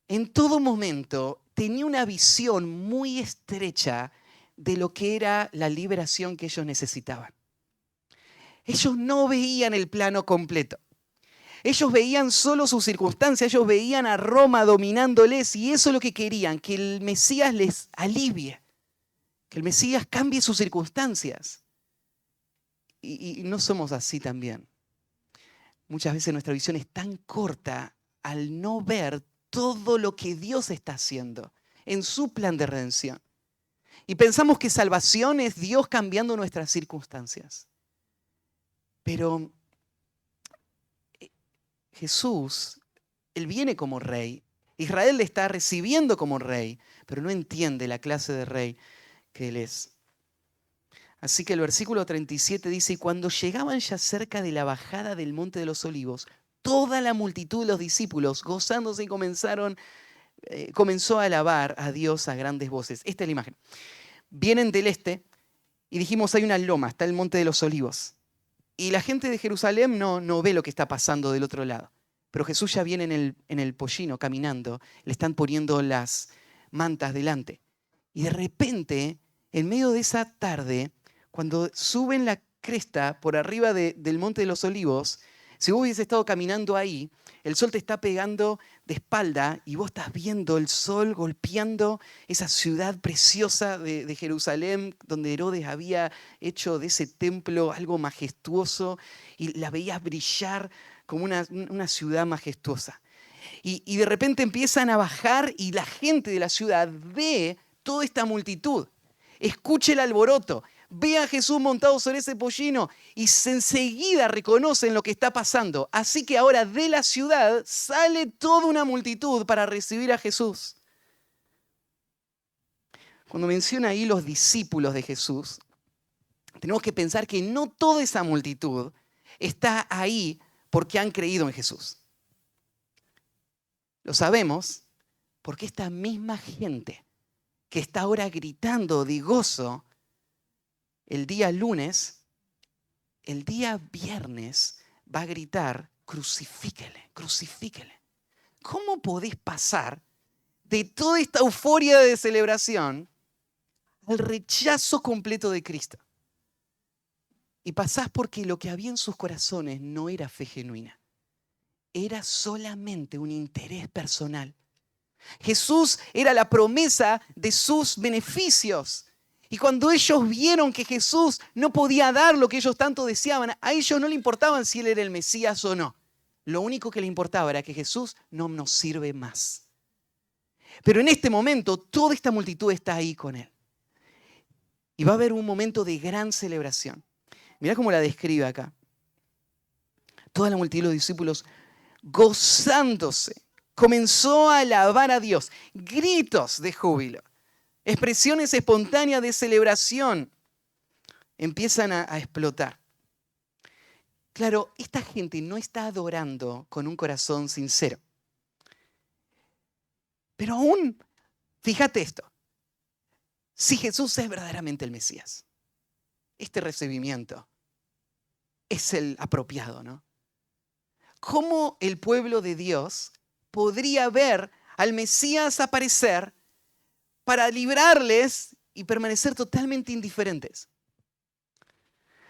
en todo momento tenía una visión muy estrecha de lo que era la liberación que ellos necesitaban. Ellos no veían el plano completo. Ellos veían solo sus circunstancias, ellos veían a Roma dominándoles y eso es lo que querían, que el Mesías les alivie, que el Mesías cambie sus circunstancias. Y no somos así también. Muchas veces nuestra visión es tan corta al no ver todo lo que Dios está haciendo en su plan de redención. Y pensamos que salvación es Dios cambiando nuestras circunstancias. Pero Jesús, Él viene como rey. Israel le está recibiendo como rey, pero no entiende la clase de rey que Él es. Así que el versículo 37 dice, y cuando llegaban ya cerca de la bajada del Monte de los Olivos, toda la multitud de los discípulos, gozándose, comenzó a alabar a Dios a grandes voces. Esta es la imagen. Vienen del este y dijimos, hay una loma, está el Monte de los Olivos. Y la gente de Jerusalén no ve lo que está pasando del otro lado. Pero Jesús ya viene en el pollino caminando, le están poniendo las mantas delante. Y de repente, en medio de esa tarde, cuando suben la cresta por arriba del Monte de los Olivos, si vos hubieses estado caminando ahí, el sol te está pegando de espalda y vos estás viendo el sol golpeando esa ciudad preciosa de Jerusalén, donde Herodes había hecho de ese templo algo majestuoso y la veías brillar como una ciudad majestuosa. Y de repente empiezan a bajar y la gente de la ciudad ve toda esta multitud, escucha el alboroto, ve a Jesús montado sobre ese pollino y enseguida reconocen lo que está pasando. Así que ahora de la ciudad sale toda una multitud para recibir a Jesús. Cuando menciona ahí los discípulos de Jesús, tenemos que pensar que no toda esa multitud está ahí porque han creído en Jesús. Lo sabemos porque esta misma gente que está ahora gritando de gozo el día lunes, el día viernes va a gritar, crucifíquele, crucifíquele. ¿Cómo podés pasar de toda esta euforia de celebración al rechazo completo de Cristo? Y pasás porque lo que había en sus corazones no era fe genuina. Era solamente un interés personal. Jesús era la promesa de sus beneficios. Y cuando ellos vieron que Jesús no podía dar lo que ellos tanto deseaban, a ellos no le importaban si Él era el Mesías o no. Lo único que le importaba era que Jesús no nos sirve más. Pero en este momento toda esta multitud está ahí con Él. Y va a haber un momento de gran celebración. Mirá cómo la describe acá. Toda la multitud de los discípulos gozándose comenzó a alabar a Dios. Gritos de júbilo. Expresiones espontáneas de celebración empiezan a explotar. Claro, esta gente no está adorando con un corazón sincero. Pero aún, fíjate esto, si Jesús es verdaderamente el Mesías, este recibimiento es el apropiado, ¿no? ¿Cómo el pueblo de Dios podría ver al Mesías aparecer para librarles y permanecer totalmente indiferentes?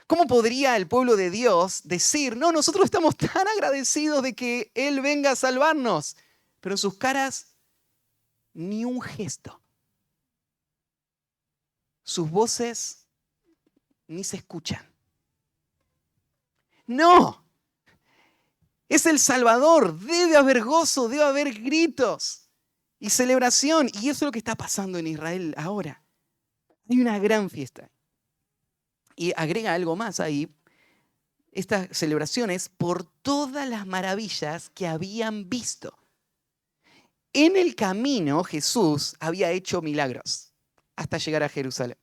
¿Cómo podría el pueblo de Dios decir, no, nosotros estamos tan agradecidos de que Él venga a salvarnos, pero en sus caras ni un gesto? Sus voces ni se escuchan. No, es el Salvador, debe haber gozo, debe haber gritos y celebración. Y eso es lo que está pasando en Israel ahora. Hay una gran fiesta. Y agrega algo más ahí. Estas celebraciones por todas las maravillas que habían visto. En el camino Jesús había hecho milagros hasta llegar a Jerusalén.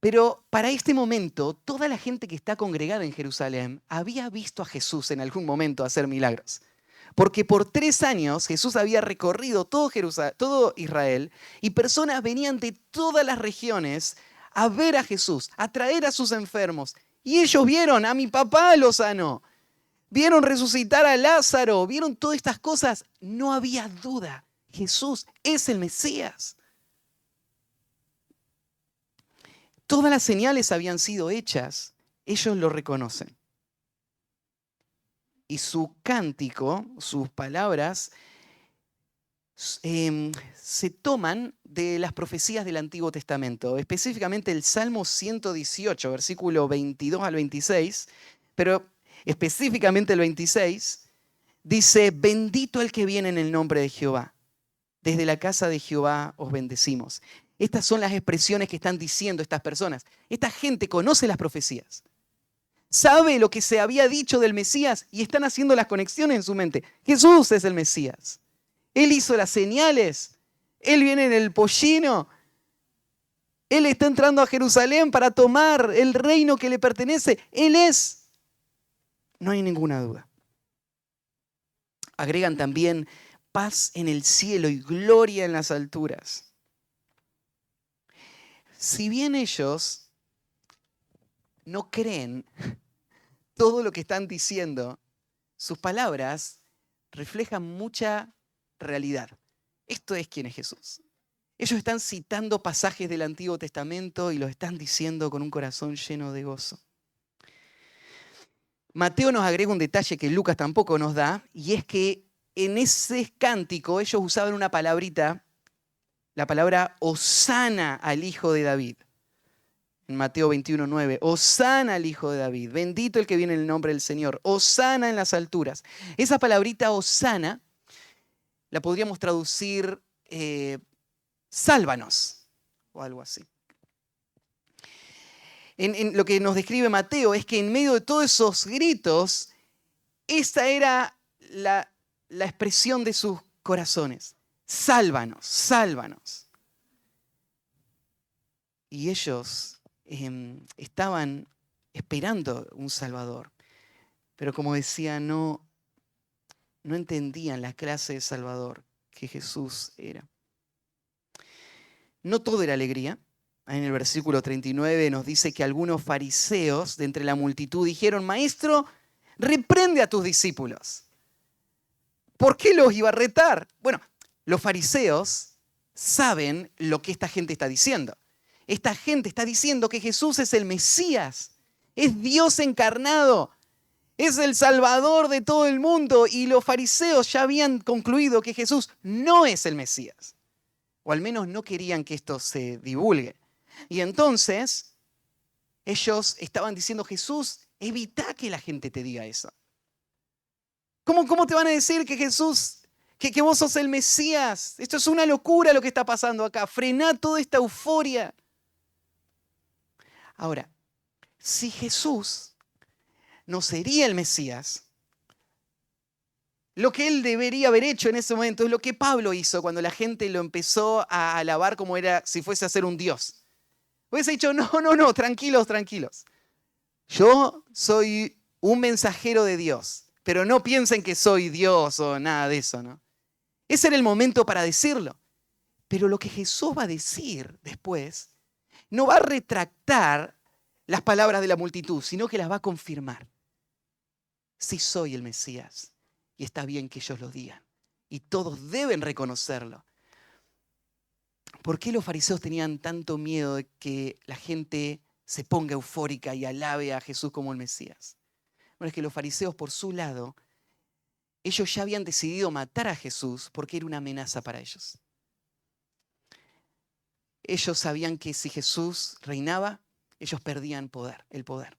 Pero para este momento, toda la gente que está congregada en Jerusalén había visto a Jesús en algún momento hacer milagros. Porque por 3 años Jesús había recorrido todo Israel y personas venían de todas las regiones a ver a Jesús, a traer a sus enfermos. Y ellos vieron, a mi papá lo sanó. Vieron resucitar a Lázaro, vieron todas estas cosas. No había duda, Jesús es el Mesías. Todas las señales habían sido hechas, ellos lo reconocen. Y su cántico, sus palabras, se toman de las profecías del Antiguo Testamento, específicamente el Salmo 118, versículo 22 al 26, pero específicamente el 26, dice, bendito el que viene en el nombre de Jehová. Desde la casa de Jehová os bendecimos. Estas son las expresiones que están diciendo estas personas. Esta gente conoce las profecías. Sabe lo que se había dicho del Mesías y están haciendo las conexiones en su mente. Jesús es el Mesías. Él hizo las señales. Él viene en el pollino. Él está entrando a Jerusalén para tomar el reino que le pertenece. Él es. No hay ninguna duda. Agregan también paz en el cielo y gloria en las alturas. Si bien ellos no creen todo lo que están diciendo, sus palabras reflejan mucha realidad. Esto es quién es Jesús. Ellos están citando pasajes del Antiguo Testamento y los están diciendo con un corazón lleno de gozo. Mateo nos agrega un detalle que Lucas tampoco nos da, y es que en ese cántico ellos usaban una palabrita, la palabra Hosana al Hijo de David. En Mateo 21:9, Hosana al Hijo de David, bendito el que viene en el nombre del Señor, Hosana en las alturas. Esa palabrita Hosana la podríamos traducir sálvanos o algo así. En lo que nos describe Mateo es que en medio de todos esos gritos, esa era la expresión de sus corazones. Sálvanos, sálvanos. Y ellos estaban esperando un Salvador. Pero como decía, no entendían la clase de Salvador que Jesús era. No todo era alegría. En el versículo 39 nos dice que algunos fariseos de entre la multitud dijeron, Maestro, reprende a tus discípulos. ¿Por qué los iba a retar? Bueno, los fariseos saben lo que esta gente está diciendo. Esta gente está diciendo que Jesús es el Mesías, es Dios encarnado, es el Salvador de todo el mundo, y los fariseos ya habían concluido que Jesús no es el Mesías, o al menos no querían que esto se divulgue. Y entonces ellos estaban diciendo, Jesús, evita que la gente te diga eso. ¿Cómo te van a decir que Jesús, que vos sos el Mesías? Esto es una locura lo que está pasando acá. Frená toda esta euforia. Ahora, si Jesús no sería el Mesías, lo que él debería haber hecho en ese momento es lo que Pablo hizo cuando la gente lo empezó a alabar como era si fuese a ser un Dios. Hubiese dicho, no, tranquilos. Yo soy un mensajero de Dios, pero no piensen que soy Dios o nada de eso, ¿no? Ese era el momento para decirlo. Pero lo que Jesús va a decir después no va a retractar las palabras de la multitud, sino que las va a confirmar. Sí soy el Mesías, y está bien que ellos lo digan, y todos deben reconocerlo. ¿Por qué los fariseos tenían tanto miedo de que la gente se ponga eufórica y alabe a Jesús como el Mesías? Bueno, es que los fariseos, por su lado, ellos ya habían decidido matar a Jesús porque era una amenaza para ellos. Ellos sabían que si Jesús reinaba, ellos perdían el poder.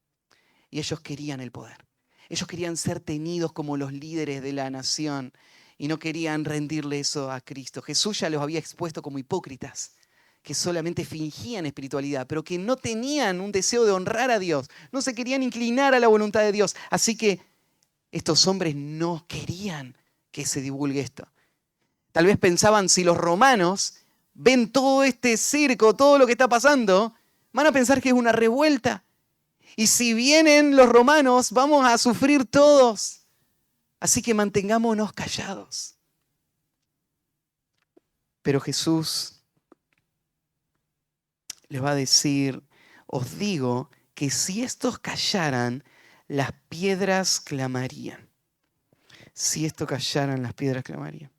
Y ellos querían el poder. Ellos querían ser tenidos como los líderes de la nación y no querían rendirle eso a Cristo. Jesús ya los había expuesto como hipócritas, que solamente fingían espiritualidad, pero que no tenían un deseo de honrar a Dios, no se querían inclinar a la voluntad de Dios. Así que estos hombres no querían que se divulgue esto. Tal vez pensaban, si los romanos ven todo este circo, todo lo que está pasando, van a pensar que es una revuelta. Y si vienen los romanos, vamos a sufrir todos. Así que mantengámonos callados. Pero Jesús les va a decir, os digo que si estos callaran, las piedras clamarían. Si estos callaran, las piedras clamarían.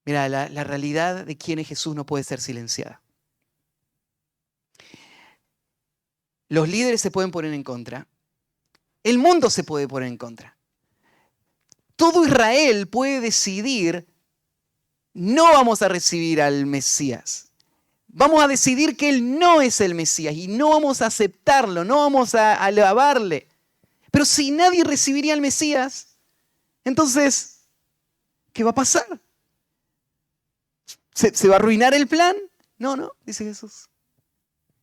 Mira, la realidad de quién es Jesús no puede ser silenciada. Los líderes se pueden poner en contra. El mundo se puede poner en contra. Todo Israel puede decidir, no vamos a recibir al Mesías. Vamos a decidir que Él no es el Mesías y no vamos a aceptarlo, no vamos a alabarle. Pero si nadie recibiría al Mesías, entonces, ¿qué va a pasar? ¿Se va a arruinar el plan? No, dice Jesús.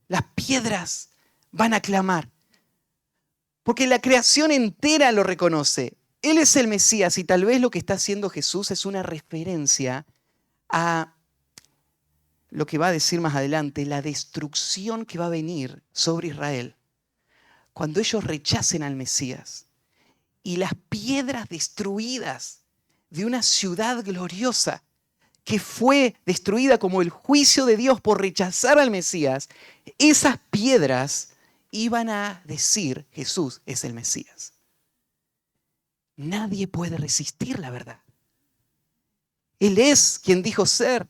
Las piedras van a clamar. Porque la creación entera lo reconoce. Él es el Mesías y tal vez lo que está haciendo Jesús es una referencia a lo que va a decir más adelante, la destrucción que va a venir sobre Israel cuando ellos rechacen al Mesías. Y las piedras destruidas de una ciudad gloriosa que fue destruida como el juicio de Dios por rechazar al Mesías, esas piedras iban a decir, Jesús es el Mesías. Nadie puede resistir la verdad. Él es quien dijo ser.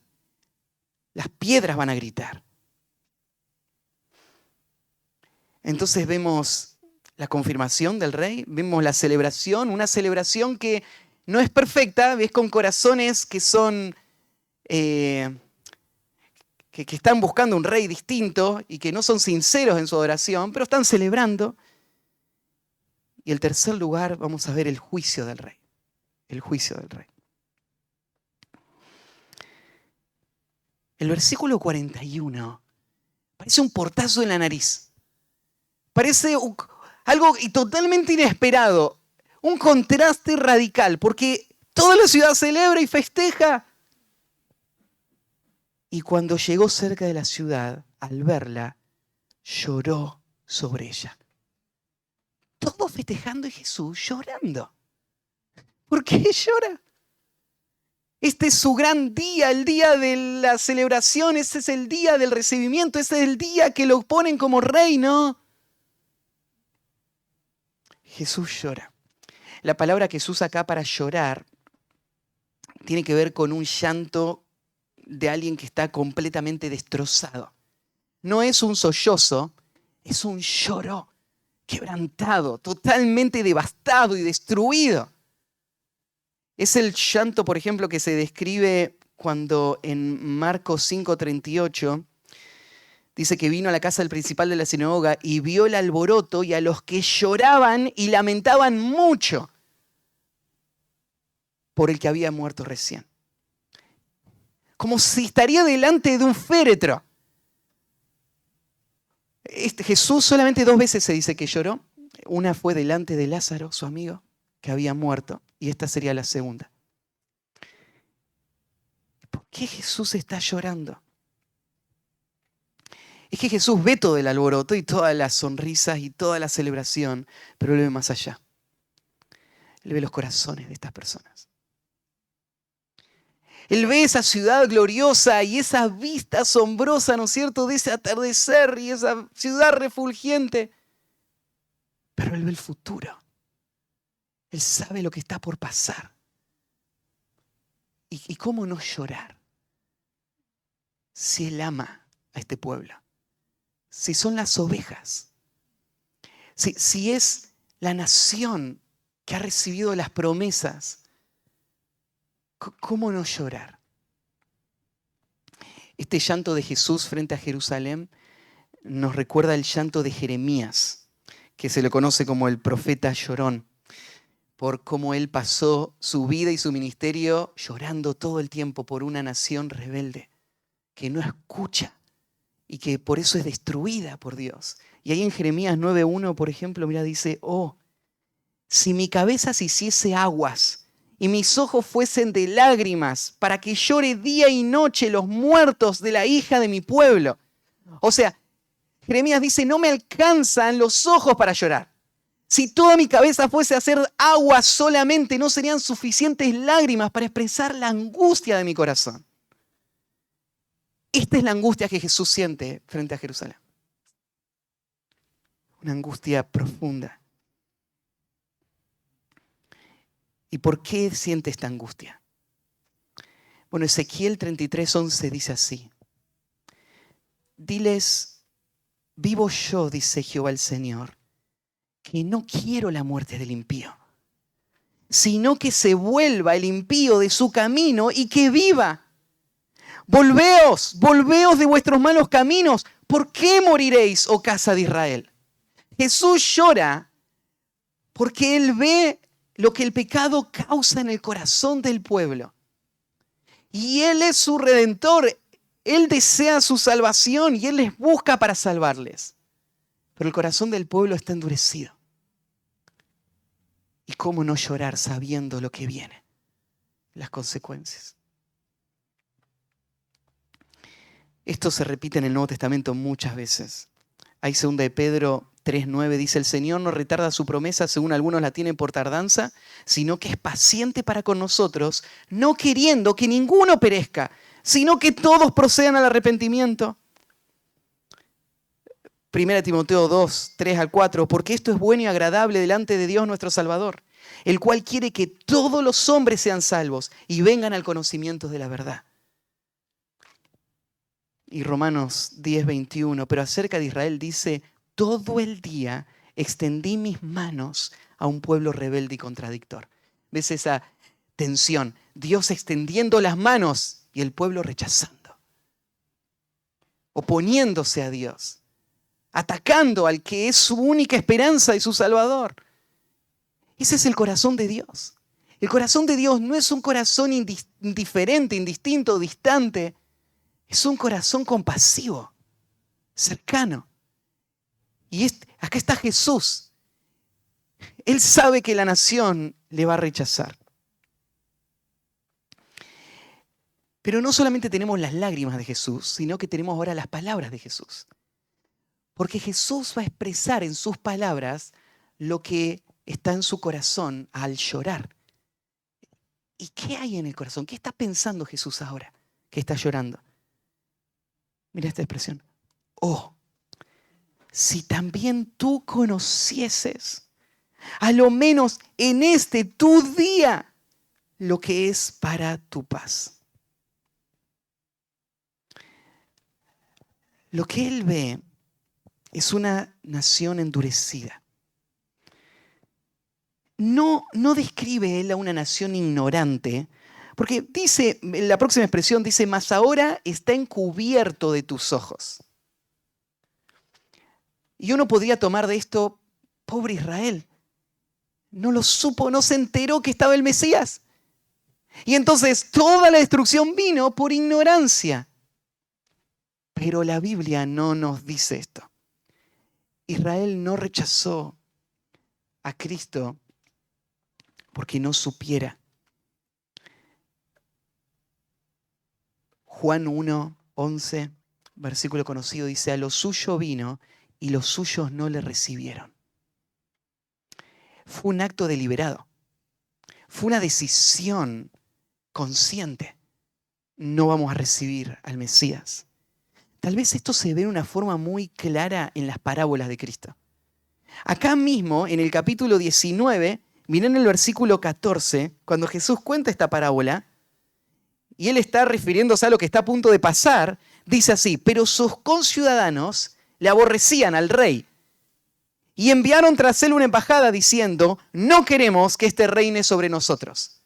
Las piedras van a gritar. Entonces vemos la confirmación del rey, vemos la celebración, una celebración que no es perfecta, ves con corazones que son que están buscando un rey distinto y que no son sinceros en su adoración, pero están celebrando. Y en tercer lugar vamos a ver el juicio del rey. El juicio del rey. El versículo 41 parece un portazo en la nariz. Parece algo totalmente inesperado. Un contraste radical, porque toda la ciudad celebra y festeja. Y cuando llegó cerca de la ciudad, al verla, lloró sobre ella. Todos festejando y Jesús llorando. ¿Por qué llora? Este es su gran día, el día de la celebración, ese es el día del recibimiento, ese es el día que lo ponen como rey, ¿no? Jesús llora. La palabra que se usa acá para llorar tiene que ver con un llanto de alguien que está completamente destrozado. No es un sollozo, es un lloro quebrantado, totalmente devastado y destruido. Es el llanto, por ejemplo, que se describe cuando en Marcos 5:38 dice que vino a la casa del principal de la sinagoga y vio el alboroto y a los que lloraban y lamentaban mucho por el que había muerto recién. Como si estaría delante de un féretro. Jesús solamente 2 veces se dice que lloró. Una fue delante de Lázaro, su amigo, que había muerto, y esta sería la segunda. ¿Por qué Jesús está llorando? Es que Jesús ve todo el alboroto y todas las sonrisas y toda la celebración, pero Él ve más allá. Él ve los corazones de estas personas. Él ve esa ciudad gloriosa y esa vista asombrosa, ¿no es cierto?, de ese atardecer y esa ciudad refulgente. Pero Él ve el futuro. Él sabe lo que está por pasar. ¿Y cómo no llorar? Si Él ama a este pueblo. Si son las ovejas. Si es la nación que ha recibido las promesas. ¿Cómo no llorar? Este llanto de Jesús frente a Jerusalén nos recuerda el llanto de Jeremías, que se le conoce como el profeta llorón, por cómo él pasó su vida y su ministerio llorando todo el tiempo por una nación rebelde, que no escucha y que por eso es destruida por Dios. Y ahí en Jeremías 9:1, por ejemplo, mira, dice, oh, si mi cabeza se hiciese aguas, y mis ojos fuesen de lágrimas, para que llore día y noche los muertos de la hija de mi pueblo. O sea, Jeremías dice, no me alcanzan los ojos para llorar. Si toda mi cabeza fuese a hacer agua solamente, no serían suficientes lágrimas para expresar la angustia de mi corazón. Esta es la angustia que Jesús siente frente a Jerusalén. Una angustia profunda. ¿Y por qué siente esta angustia? Bueno, Ezequiel 33:11 dice así. Diles, vivo yo, dice Jehová el Señor, que no quiero la muerte del impío, sino que se vuelva el impío de su camino y que viva. Volveos, volveos de vuestros malos caminos. ¿Por qué moriréis, oh casa de Israel? Jesús llora porque Él ve lo que el pecado causa en el corazón del pueblo. Y Él es su redentor. Él desea su salvación y Él les busca para salvarles. Pero el corazón del pueblo está endurecido. ¿Y cómo no llorar sabiendo lo que viene? Las consecuencias. Esto se repite en el Nuevo Testamento muchas veces. Ahí 2 de Pedro 3:9 dice, el Señor no retarda su promesa según algunos la tienen por tardanza, sino que es paciente para con nosotros, no queriendo que ninguno perezca, sino que todos procedan al arrepentimiento. 1 Timoteo 2:3-4, porque esto es bueno y agradable delante de Dios nuestro Salvador, el cual quiere que todos los hombres sean salvos y vengan al conocimiento de la verdad. Y Romanos 10:21, pero acerca de Israel dice, todo el día extendí mis manos a un pueblo rebelde y contradictor. ¿Ves esa tensión? Dios extendiendo las manos y el pueblo rechazando, oponiéndose a Dios, atacando al que es su única esperanza y su Salvador. Ese es el corazón de Dios. El corazón de Dios no es un corazón indiferente, indistinto, distante. Es un corazón compasivo, cercano. Y acá está Jesús. Él sabe que la nación le va a rechazar. Pero no solamente tenemos las lágrimas de Jesús, sino que tenemos ahora las palabras de Jesús. Porque Jesús va a expresar en sus palabras lo que está en su corazón al llorar. ¿Y qué hay en el corazón? ¿Qué está pensando Jesús ahora que está llorando? Mira esta expresión. Oh, si también tú conocieses, a lo menos en este tu día, lo que es para tu paz. Lo que él ve es una nación endurecida. No describe él a una nación ignorante, porque dice, la próxima expresión dice, mas ahora está encubierto de tus ojos. Y uno podría tomar de esto, pobre Israel, no lo supo, no se enteró que estaba el Mesías. Y entonces toda la destrucción vino por ignorancia. Pero la Biblia no nos dice esto. Israel no rechazó a Cristo porque no supiera. Juan 1:11, versículo conocido, dice, a lo suyo vino y los suyos no le recibieron. Fue un acto deliberado. Fue una decisión consciente. No vamos a recibir al Mesías. Tal vez esto se ve de una forma muy clara en las parábolas de Cristo. Acá mismo, en el capítulo 19, miren el versículo 14, cuando Jesús cuenta esta parábola, y él está refiriéndose a lo que está a punto de pasar, dice así, pero sus conciudadanos le aborrecían al rey y enviaron tras él una embajada diciendo, no queremos que este reine sobre nosotros.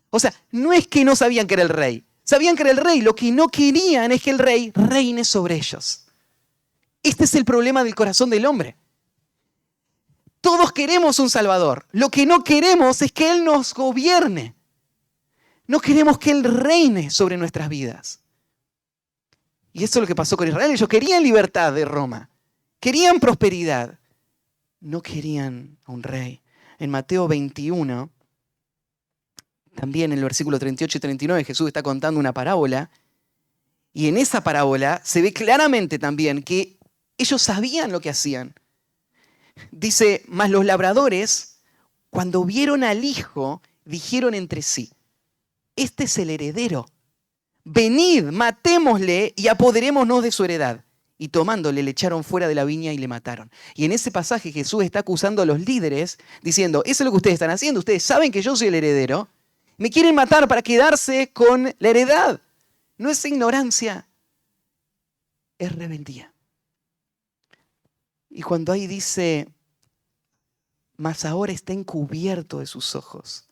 O sea, no es que no sabían que era el rey, sabían que era el rey, lo que no querían es que el rey reine sobre ellos. Este es el problema del corazón del hombre. Todos queremos un Salvador, lo que no queremos es que Él nos gobierne. No queremos que Él reine sobre nuestras vidas. Y eso es lo que pasó con Israel. Ellos querían libertad de Roma. Querían prosperidad. No querían a un rey. En Mateo 21, también en el versículo 38 y 39, Jesús está contando una parábola. Y en esa parábola se ve claramente también que ellos sabían lo que hacían. Dice, mas los labradores, cuando vieron al hijo, dijeron entre sí, este es el heredero, venid, matémosle y apoderémonos de su heredad. Y tomándole, le echaron fuera de la viña y le mataron. Y en ese pasaje Jesús está acusando a los líderes, diciendo, eso es lo que ustedes están haciendo, ustedes saben que yo soy el heredero, me quieren matar para quedarse con la heredad. No es ignorancia, es rebeldía. Y cuando ahí dice, mas ahora está encubierto de sus ojos,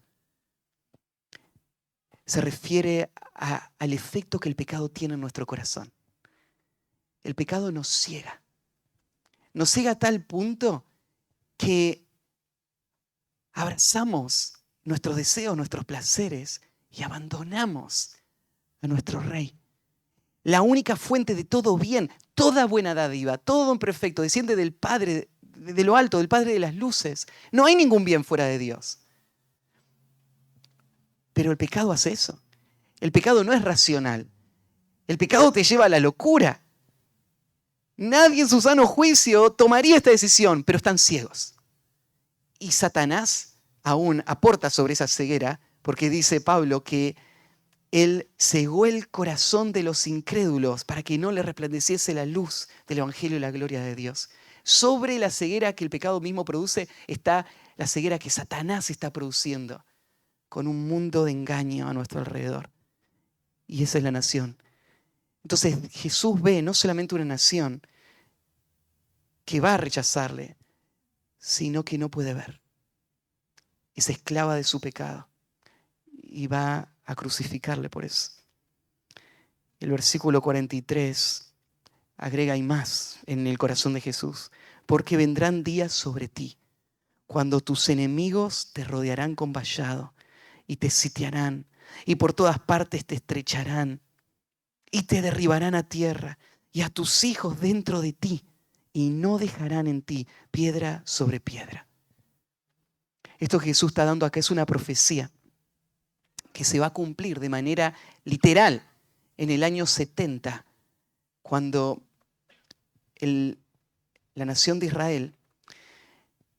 se refiere al efecto que el pecado tiene en nuestro corazón. El pecado nos ciega. Nos ciega a tal punto que abrazamos nuestros deseos, nuestros placeres y abandonamos a nuestro Rey. La única fuente de todo bien, toda buena dádiva, todo don perfecto, desciende del Padre de lo alto, del Padre de las luces. No hay ningún bien fuera de Dios. Pero el pecado hace eso. El pecado no es racional. El pecado te lleva a la locura. Nadie en su sano juicio tomaría esta decisión, pero están ciegos. Y Satanás aún aporta sobre esa ceguera, porque dice Pablo que él cegó el corazón de los incrédulos para que no le resplandeciese la luz del Evangelio y la gloria de Dios. Sobre la ceguera que el pecado mismo produce está la ceguera que Satanás está produciendo con un mundo de engaño a nuestro alrededor. Y esa es la nación. Entonces Jesús ve no solamente una nación que va a rechazarle, sino que no puede ver. Es esclava de su pecado y va a crucificarle por eso. El versículo 43 agrega y más en el corazón de Jesús. Porque vendrán días sobre ti, cuando tus enemigos te rodearán con vallado y te sitiarán y por todas partes te estrecharán y te derribarán a tierra y a tus hijos dentro de ti y no dejarán en ti piedra sobre piedra. Esto que Jesús está dando acá es una profecía que se va a cumplir de manera literal en el año 70, cuando la nación de Israel va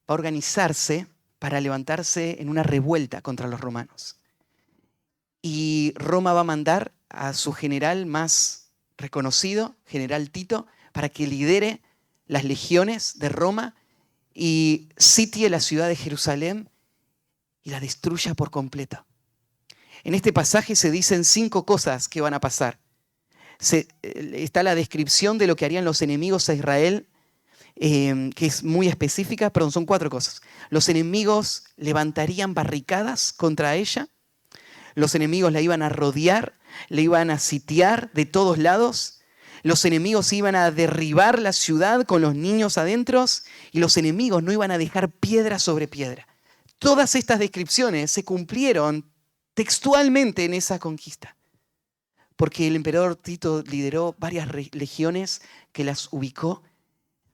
a organizarse para levantarse en una revuelta contra los romanos. Y Roma va a mandar a su general más reconocido, general Tito, para que lidere las legiones de Roma y sitie la ciudad de Jerusalén y la destruya por completo. En este pasaje se dicen 5 cosas que van a pasar. Está la descripción de lo que harían los enemigos a Israel, que es muy específica, pero son 4 cosas. Los enemigos levantarían barricadas contra ella. Los enemigos la iban a rodear, le iban a sitiar de todos lados. Los enemigos iban a derribar la ciudad con los niños adentro y los enemigos no iban a dejar piedra sobre piedra. Todas estas descripciones se cumplieron textualmente en esa conquista, porque el emperador Tito lideró varias legiones que las ubicó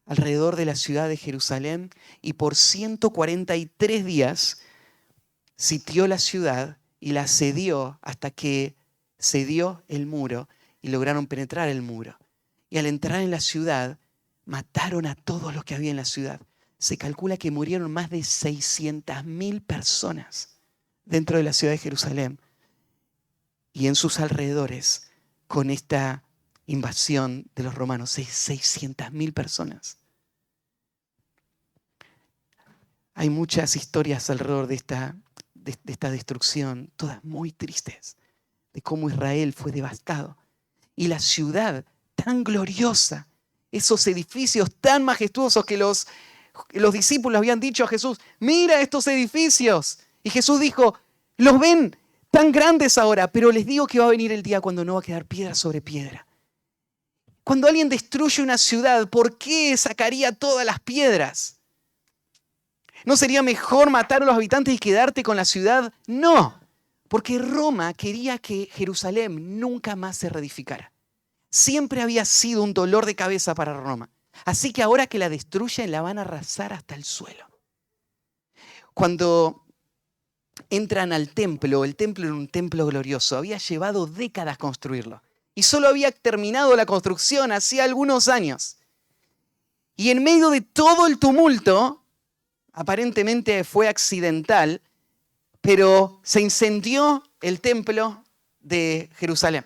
alrededor de la ciudad de Jerusalén y por 143 días sitió la ciudad y la asedió hasta que cedió el muro y lograron penetrar el muro. Y al entrar en la ciudad, mataron a todos los que había en la ciudad. Se calcula que murieron más de 600.000 personas dentro de la ciudad de Jerusalén y en sus alrededores con esta invasión de los romanos. 600.000 personas. Hay muchas historias alrededor de esta destrucción, todas muy tristes, de cómo Israel fue devastado. Y la ciudad tan gloriosa, esos edificios tan majestuosos que los discípulos habían dicho a Jesús, mira estos edificios. Y Jesús dijo, los ven tan grandes ahora, pero les digo que va a venir el día cuando no va a quedar piedra sobre piedra. Cuando alguien destruye una ciudad, ¿por qué sacaría todas las piedras? ¿No sería mejor matar a los habitantes y quedarte con la ciudad? No, porque Roma quería que Jerusalén nunca más se reedificara. Siempre había sido un dolor de cabeza para Roma. Así que ahora que la destruyen, la van a arrasar hasta el suelo. Cuando entran al templo, el templo era un templo glorioso, había llevado décadas construirlo. Y solo había terminado la construcción hacía algunos años. Y en medio de todo el tumulto, aparentemente fue accidental, pero se incendió el templo de Jerusalén.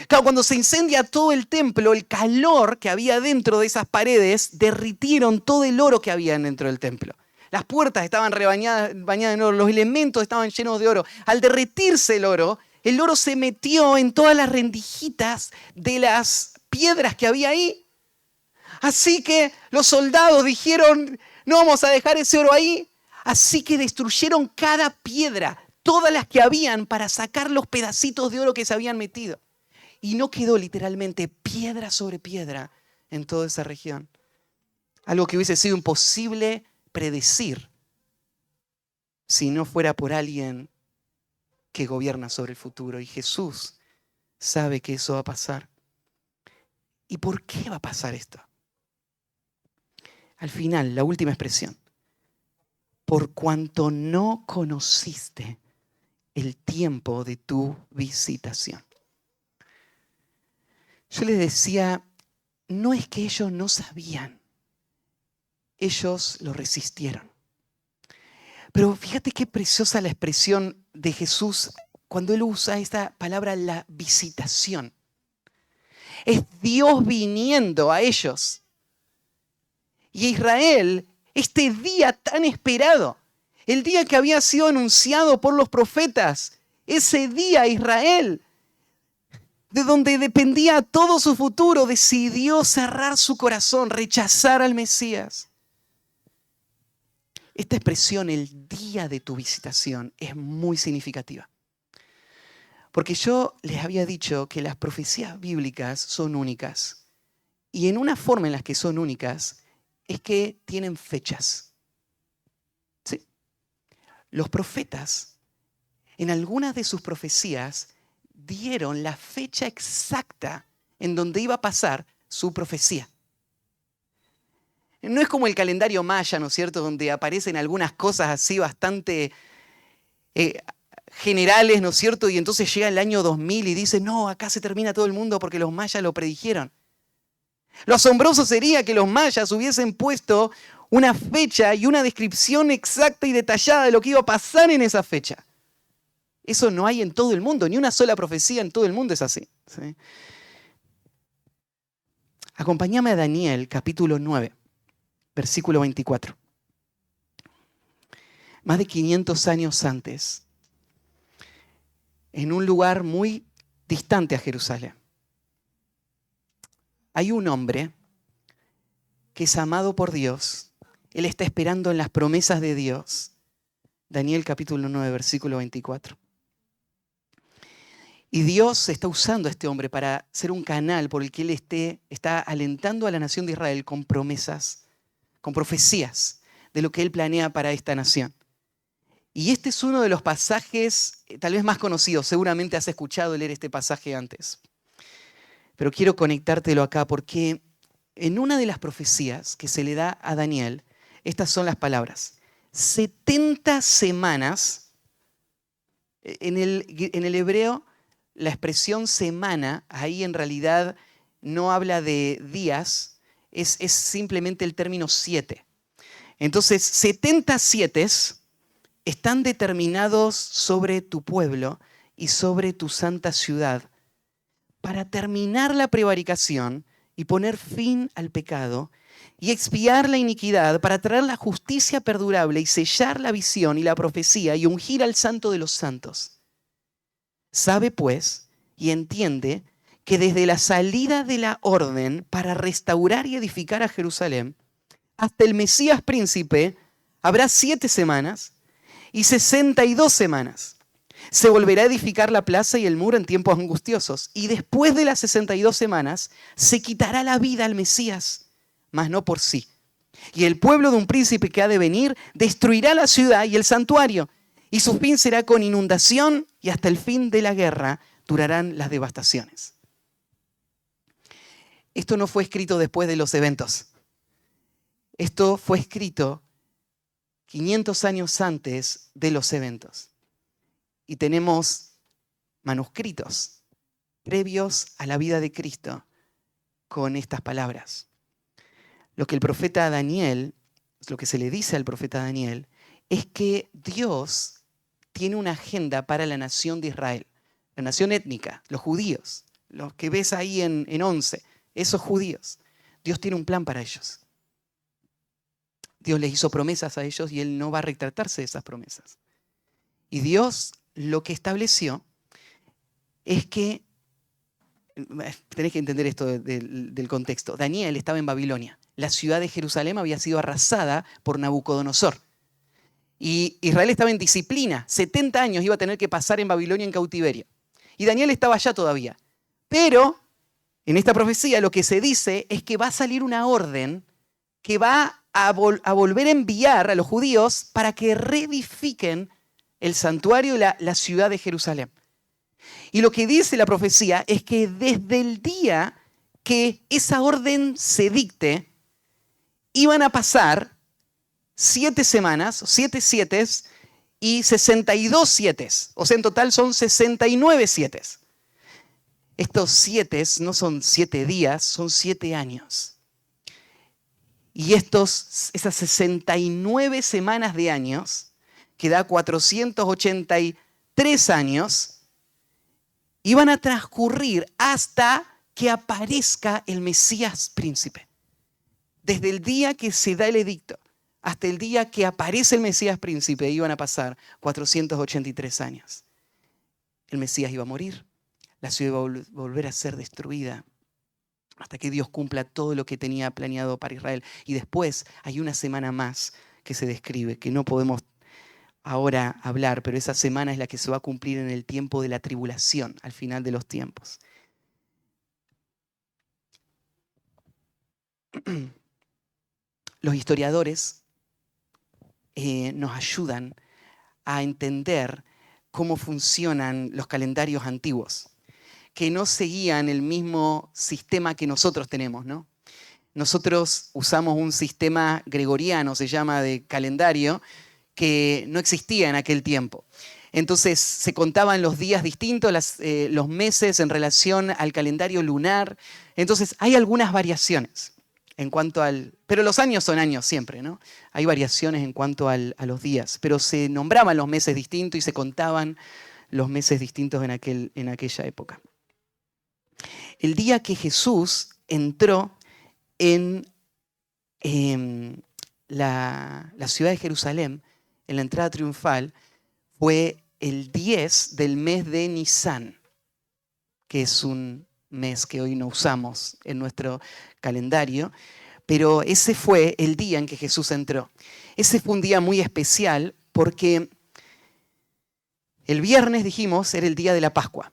Claro, cuando se incendia todo el templo, el calor que había dentro de esas paredes derritieron todo el oro que había dentro del templo. Las puertas estaban bañadas en oro, los elementos estaban llenos de oro. Al derretirse el oro se metió en todas las rendijitas de las piedras que había ahí. Así que los soldados dijeron, no vamos a dejar ese oro ahí. Así que destruyeron cada piedra, todas las que habían, para sacar los pedacitos de oro que se habían metido. Y no quedó literalmente piedra sobre piedra en toda esa región. Algo que hubiese sido imposible predecir si no fuera por alguien que gobierna sobre el futuro. Y Jesús sabe que eso va a pasar. ¿Y por qué va a pasar esto? Al final, la última expresión. Por cuanto no conociste el tiempo de tu visitación. Yo les decía, no es que ellos no sabían, ellos lo resistieron. Pero fíjate qué preciosa la expresión de Jesús cuando Él usa esta palabra, la visitación. Es Dios viniendo a ellos. Y a Israel, este día tan esperado, el día que había sido anunciado por los profetas, ese día Israel, de donde dependía todo su futuro, decidió cerrar su corazón, rechazar al Mesías. Esta expresión, el día de tu visitación, es muy significativa. Porque yo les había dicho que las profecías bíblicas son únicas. Y en una forma en la que son únicas es que tienen fechas. ¿Sí? Los profetas, en algunas de sus profecías, dieron la fecha exacta en donde iba a pasar su profecía. No es como el calendario maya, ¿no es cierto?, donde aparecen algunas cosas así bastante generales, ¿no es cierto?, y entonces llega el año 2000 y dice, no, acá se termina todo el mundo porque los mayas lo predijeron. Lo asombroso sería que los mayas hubiesen puesto una fecha y una descripción exacta y detallada de lo que iba a pasar en esa fecha. Eso no hay en todo el mundo, ni una sola profecía en todo el mundo es así. ¿Sí? Acompáñame a Daniel, capítulo 9, versículo 24. Más de 500 años antes, en un lugar muy distante a Jerusalén, hay un hombre que es amado por Dios. Él está esperando en las promesas de Dios. Daniel, capítulo 9, versículo 24. Y Dios está usando a este hombre para ser un canal por el que Él está alentando a la nación de Israel con promesas, con profecías de lo que Él planea para esta nación. Y este es uno de los pasajes tal vez más conocidos. Seguramente has escuchado leer este pasaje antes. Pero quiero conectártelo acá porque en una de las profecías que se le da a Daniel, estas son las palabras. 70 semanas, en el hebreo, la expresión semana, ahí en realidad no habla de días, es simplemente el término 7. Entonces, 70 sietes están determinados sobre tu pueblo y sobre tu santa ciudad para terminar la prevaricación y poner fin al pecado y expiar la iniquidad, para traer la justicia perdurable y sellar la visión y la profecía y ungir al santo de los santos. Sabe pues y entiende que desde la salida de la orden para restaurar y edificar a Jerusalén hasta el Mesías príncipe habrá 7 semanas y 62 semanas. Se volverá a edificar la plaza y el muro en tiempos angustiosos. Y después de las 62 semanas se quitará la vida al Mesías, mas no por sí. Y el pueblo de un príncipe que ha de venir destruirá la ciudad y el santuario. Y su fin será con inundación y hasta el fin de la guerra durarán las devastaciones. Esto no fue escrito después de los eventos. Esto fue escrito 500 años antes de los eventos. Y tenemos manuscritos previos a la vida de Cristo con estas palabras. Lo que el profeta Daniel, lo que se le dice al profeta Daniel, es que Dios tiene una agenda para la nación de Israel, la nación étnica, los judíos, los que ves ahí en 11, esos judíos, Dios tiene un plan para ellos. Dios les hizo promesas a ellos y Él no va a retratarse de esas promesas. Y Dios lo que estableció es que, tenés que entender esto del contexto, Daniel estaba en Babilonia. La ciudad de Jerusalén había sido arrasada por Nabucodonosor. Y Israel estaba en disciplina. 70 años iba a tener que pasar en Babilonia en cautiverio. Y Daniel estaba allá todavía. Pero en esta profecía lo que se dice es que va a salir una orden que va a volver a enviar a los judíos para que reedifiquen el santuario y la ciudad de Jerusalén. Y lo que dice la profecía es que desde el día que esa orden se dicte, iban a pasar 7 semanas, 7 sietes y 62 sietes. O sea, en total son 69 sietes. Estos sietes no son 7 días, son 7 años. Y esas 69 semanas de años, que da 483 años, iban a transcurrir hasta que aparezca el Mesías príncipe. Desde el día que se da el edicto hasta el día que aparece el Mesías príncipe iban a pasar 483 años. El Mesías iba a morir, la ciudad iba a volver a ser destruida hasta que Dios cumpla todo lo que tenía planeado para Israel. Y después hay una semana más que se describe, que no podemos ahora hablar, pero esa semana es la que se va a cumplir en el tiempo de la tribulación, al final de los tiempos. Los historiadores nos ayudan a entender cómo funcionan los calendarios antiguos, que no seguían el mismo sistema que nosotros tenemos, ¿no? Nosotros usamos un sistema gregoriano, se llama, de calendario, que no existía en aquel tiempo. Entonces se contaban los días distintos, los meses en relación al calendario lunar. Entonces hay algunas variaciones en cuanto pero los años son años siempre, ¿no? Hay variaciones en cuanto a los días, pero se nombraban los meses distintos y se contaban los meses distintos en aquella época. El día que Jesús entró en la ciudad de Jerusalén, en la entrada triunfal, fue el 10 del mes de Nisan, que es un mes que hoy no usamos en nuestro calendario, pero ese fue el día en que Jesús entró. Ese fue un día muy especial porque el viernes, dijimos, era el día de la Pascua.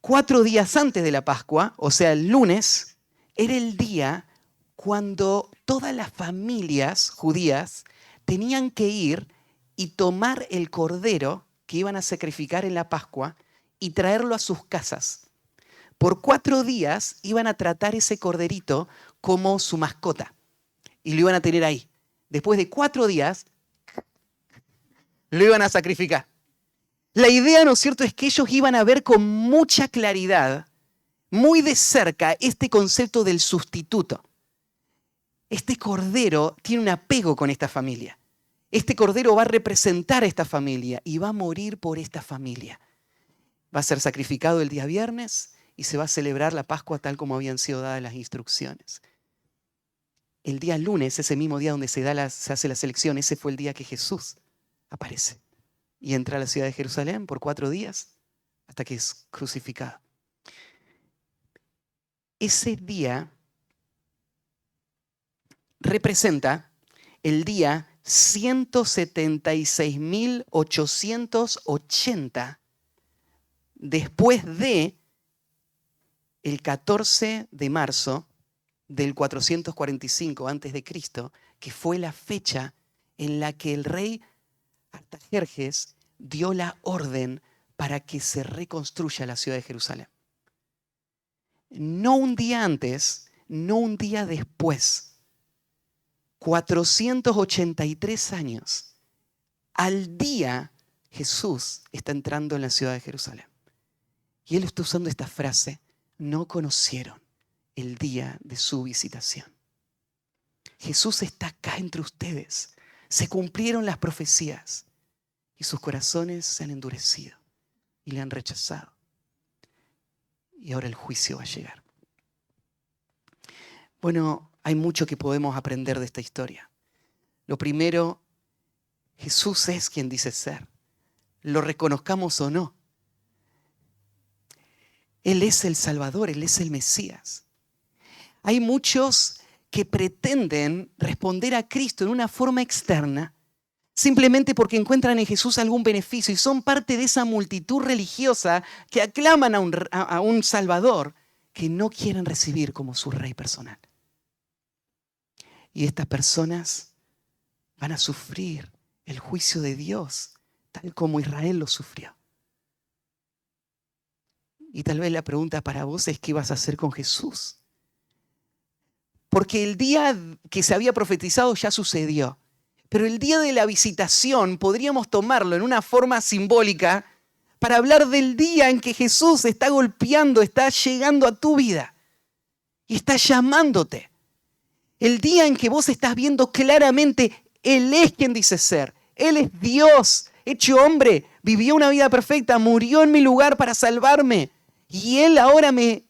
4 días antes de la Pascua, o sea, el lunes, era el día cuando todas las familias judías tenían que ir y tomar el cordero que iban a sacrificar en la Pascua y traerlo a sus casas. Por 4 días iban a tratar ese corderito como su mascota y lo iban a tener ahí. Después de 4 días, lo iban a sacrificar. La idea, ¿no es cierto?, es que ellos iban a ver con mucha claridad, muy de cerca, este concepto del sustituto. Este cordero tiene un apego con esta familia. Este cordero va a representar a esta familia y va a morir por esta familia. Va a ser sacrificado el día viernes y se va a celebrar la Pascua tal como habían sido dadas las instrucciones. El día lunes, ese mismo día donde se hace la selección, ese fue el día que Jesús aparece y entra a la ciudad de Jerusalén por 4 días hasta que es crucificado. Ese día representa el día 176.880 después de el 14 de marzo del 445 a.C., que fue la fecha en la que el rey Artajerjes dio la orden para que se reconstruya la ciudad de Jerusalén. No un día antes, no un día después. 483 años. Al día Jesús está entrando en la ciudad de Jerusalén. Y él está usando esta frase: no conocieron el día de su visitación. Jesús está acá entre ustedes. Se cumplieron las profecías y sus corazones se han endurecido y le han rechazado. y ahora el juicio va a llegar. Bueno, hay mucho que podemos aprender de esta historia. Lo primero, Jesús es quien dice ser. Lo reconozcamos o no. Él es el Salvador, Él es el Mesías. Hay muchos que pretenden responder a Cristo en una forma externa, simplemente porque encuentran en Jesús algún beneficio y son parte de esa multitud religiosa que aclaman a un Salvador que no quieren recibir como su Rey personal. Y estas personas van a sufrir el juicio de Dios, tal como Israel lo sufrió. Y tal vez la pregunta para vos es: ¿qué vas a hacer con Jesús? Porque el día que se había profetizado ya sucedió. Pero el día de la visitación podríamos tomarlo en una forma simbólica para hablar del día en que Jesús está golpeando, está llegando a tu vida y está llamándote. El día en que vos estás viendo claramente, Él es quien dice ser. Él es Dios, hecho hombre, vivió una vida perfecta, murió en mi lugar para salvarme. Y Él ahora me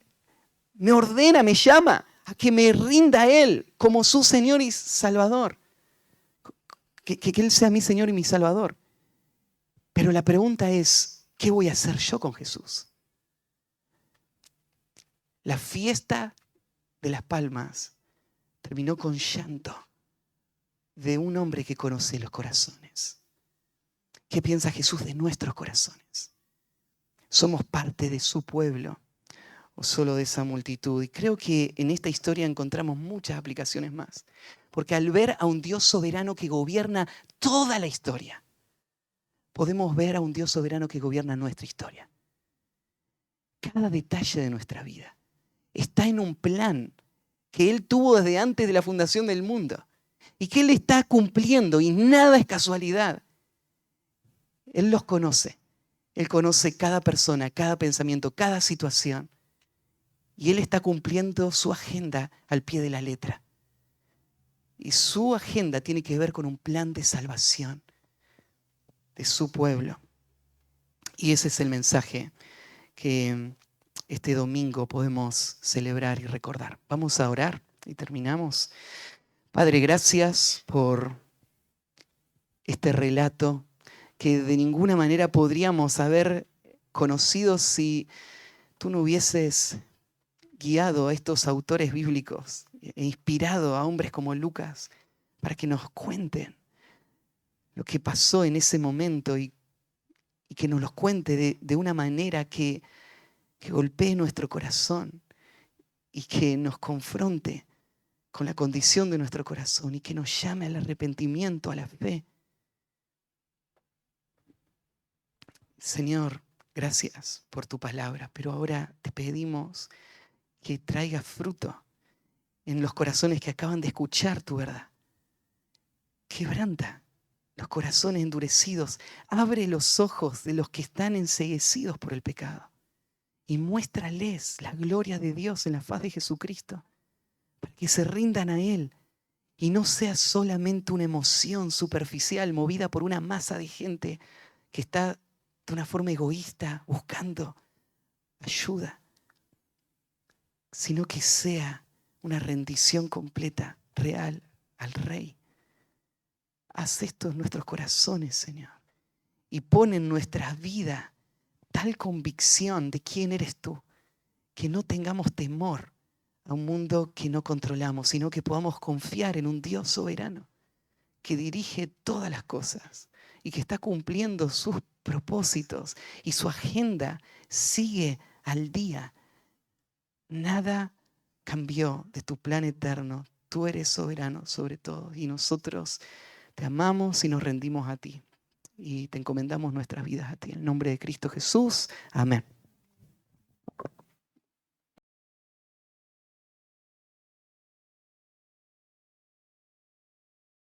ordena, me llama a que me rinda a Él como su Señor y Salvador. Que Él sea mi Señor y mi Salvador. Pero la pregunta es: ¿qué voy a hacer yo con Jesús? La fiesta de las palmas terminó con llanto de un hombre que conoce los corazones. ¿Qué piensa Jesús de nuestros corazones? ¿Somos parte de su pueblo o solo de esa multitud? Y creo que en esta historia encontramos muchas aplicaciones más. Porque al ver a un Dios soberano que gobierna toda la historia, podemos ver a un Dios soberano que gobierna nuestra historia. Cada detalle de nuestra vida está en un plan que Él tuvo desde antes de la fundación del mundo y que Él está cumpliendo, y nada es casualidad. Él los conoce. Él conoce cada persona, cada pensamiento, cada situación. Y Él está cumpliendo su agenda al pie de la letra. Y su agenda tiene que ver con un plan de salvación de su pueblo. Y ese es el mensaje que este domingo podemos celebrar y recordar. Vamos a orar y terminamos. Padre, gracias por este relato que de ninguna manera podríamos haber conocido si tú no hubieses guiado a estos autores bíblicos e inspirado a hombres como Lucas para que nos cuenten lo que pasó en ese momento y que nos los cuente de una manera que golpee nuestro corazón y que nos confronte con la condición de nuestro corazón y que nos llame al arrepentimiento, a la fe. Señor, gracias por tu palabra, pero ahora te pedimos que traiga fruto en los corazones que acaban de escuchar tu verdad. Quebranta los corazones endurecidos, abre los ojos de los que están enceguecidos por el pecado y muéstrales la gloria de Dios en la faz de Jesucristo, para que se rindan a Él y no sea solamente una emoción superficial movida por una masa de gente que está de una forma egoísta buscando ayuda, sino que sea una rendición completa, real, al Rey. Haz esto en nuestros corazones, Señor, y pon en nuestra vida tal convicción de quién eres tú, que no tengamos temor a un mundo que no controlamos, sino que podamos confiar en un Dios soberano que dirige todas las cosas y que está cumpliendo sus propósitos y su agenda sigue al día. Nada cambió de tu plan eterno. Tú eres soberano sobre todo y nosotros te amamos y nos rendimos a ti y te encomendamos nuestras vidas a ti. En el nombre de Cristo Jesús. Amén.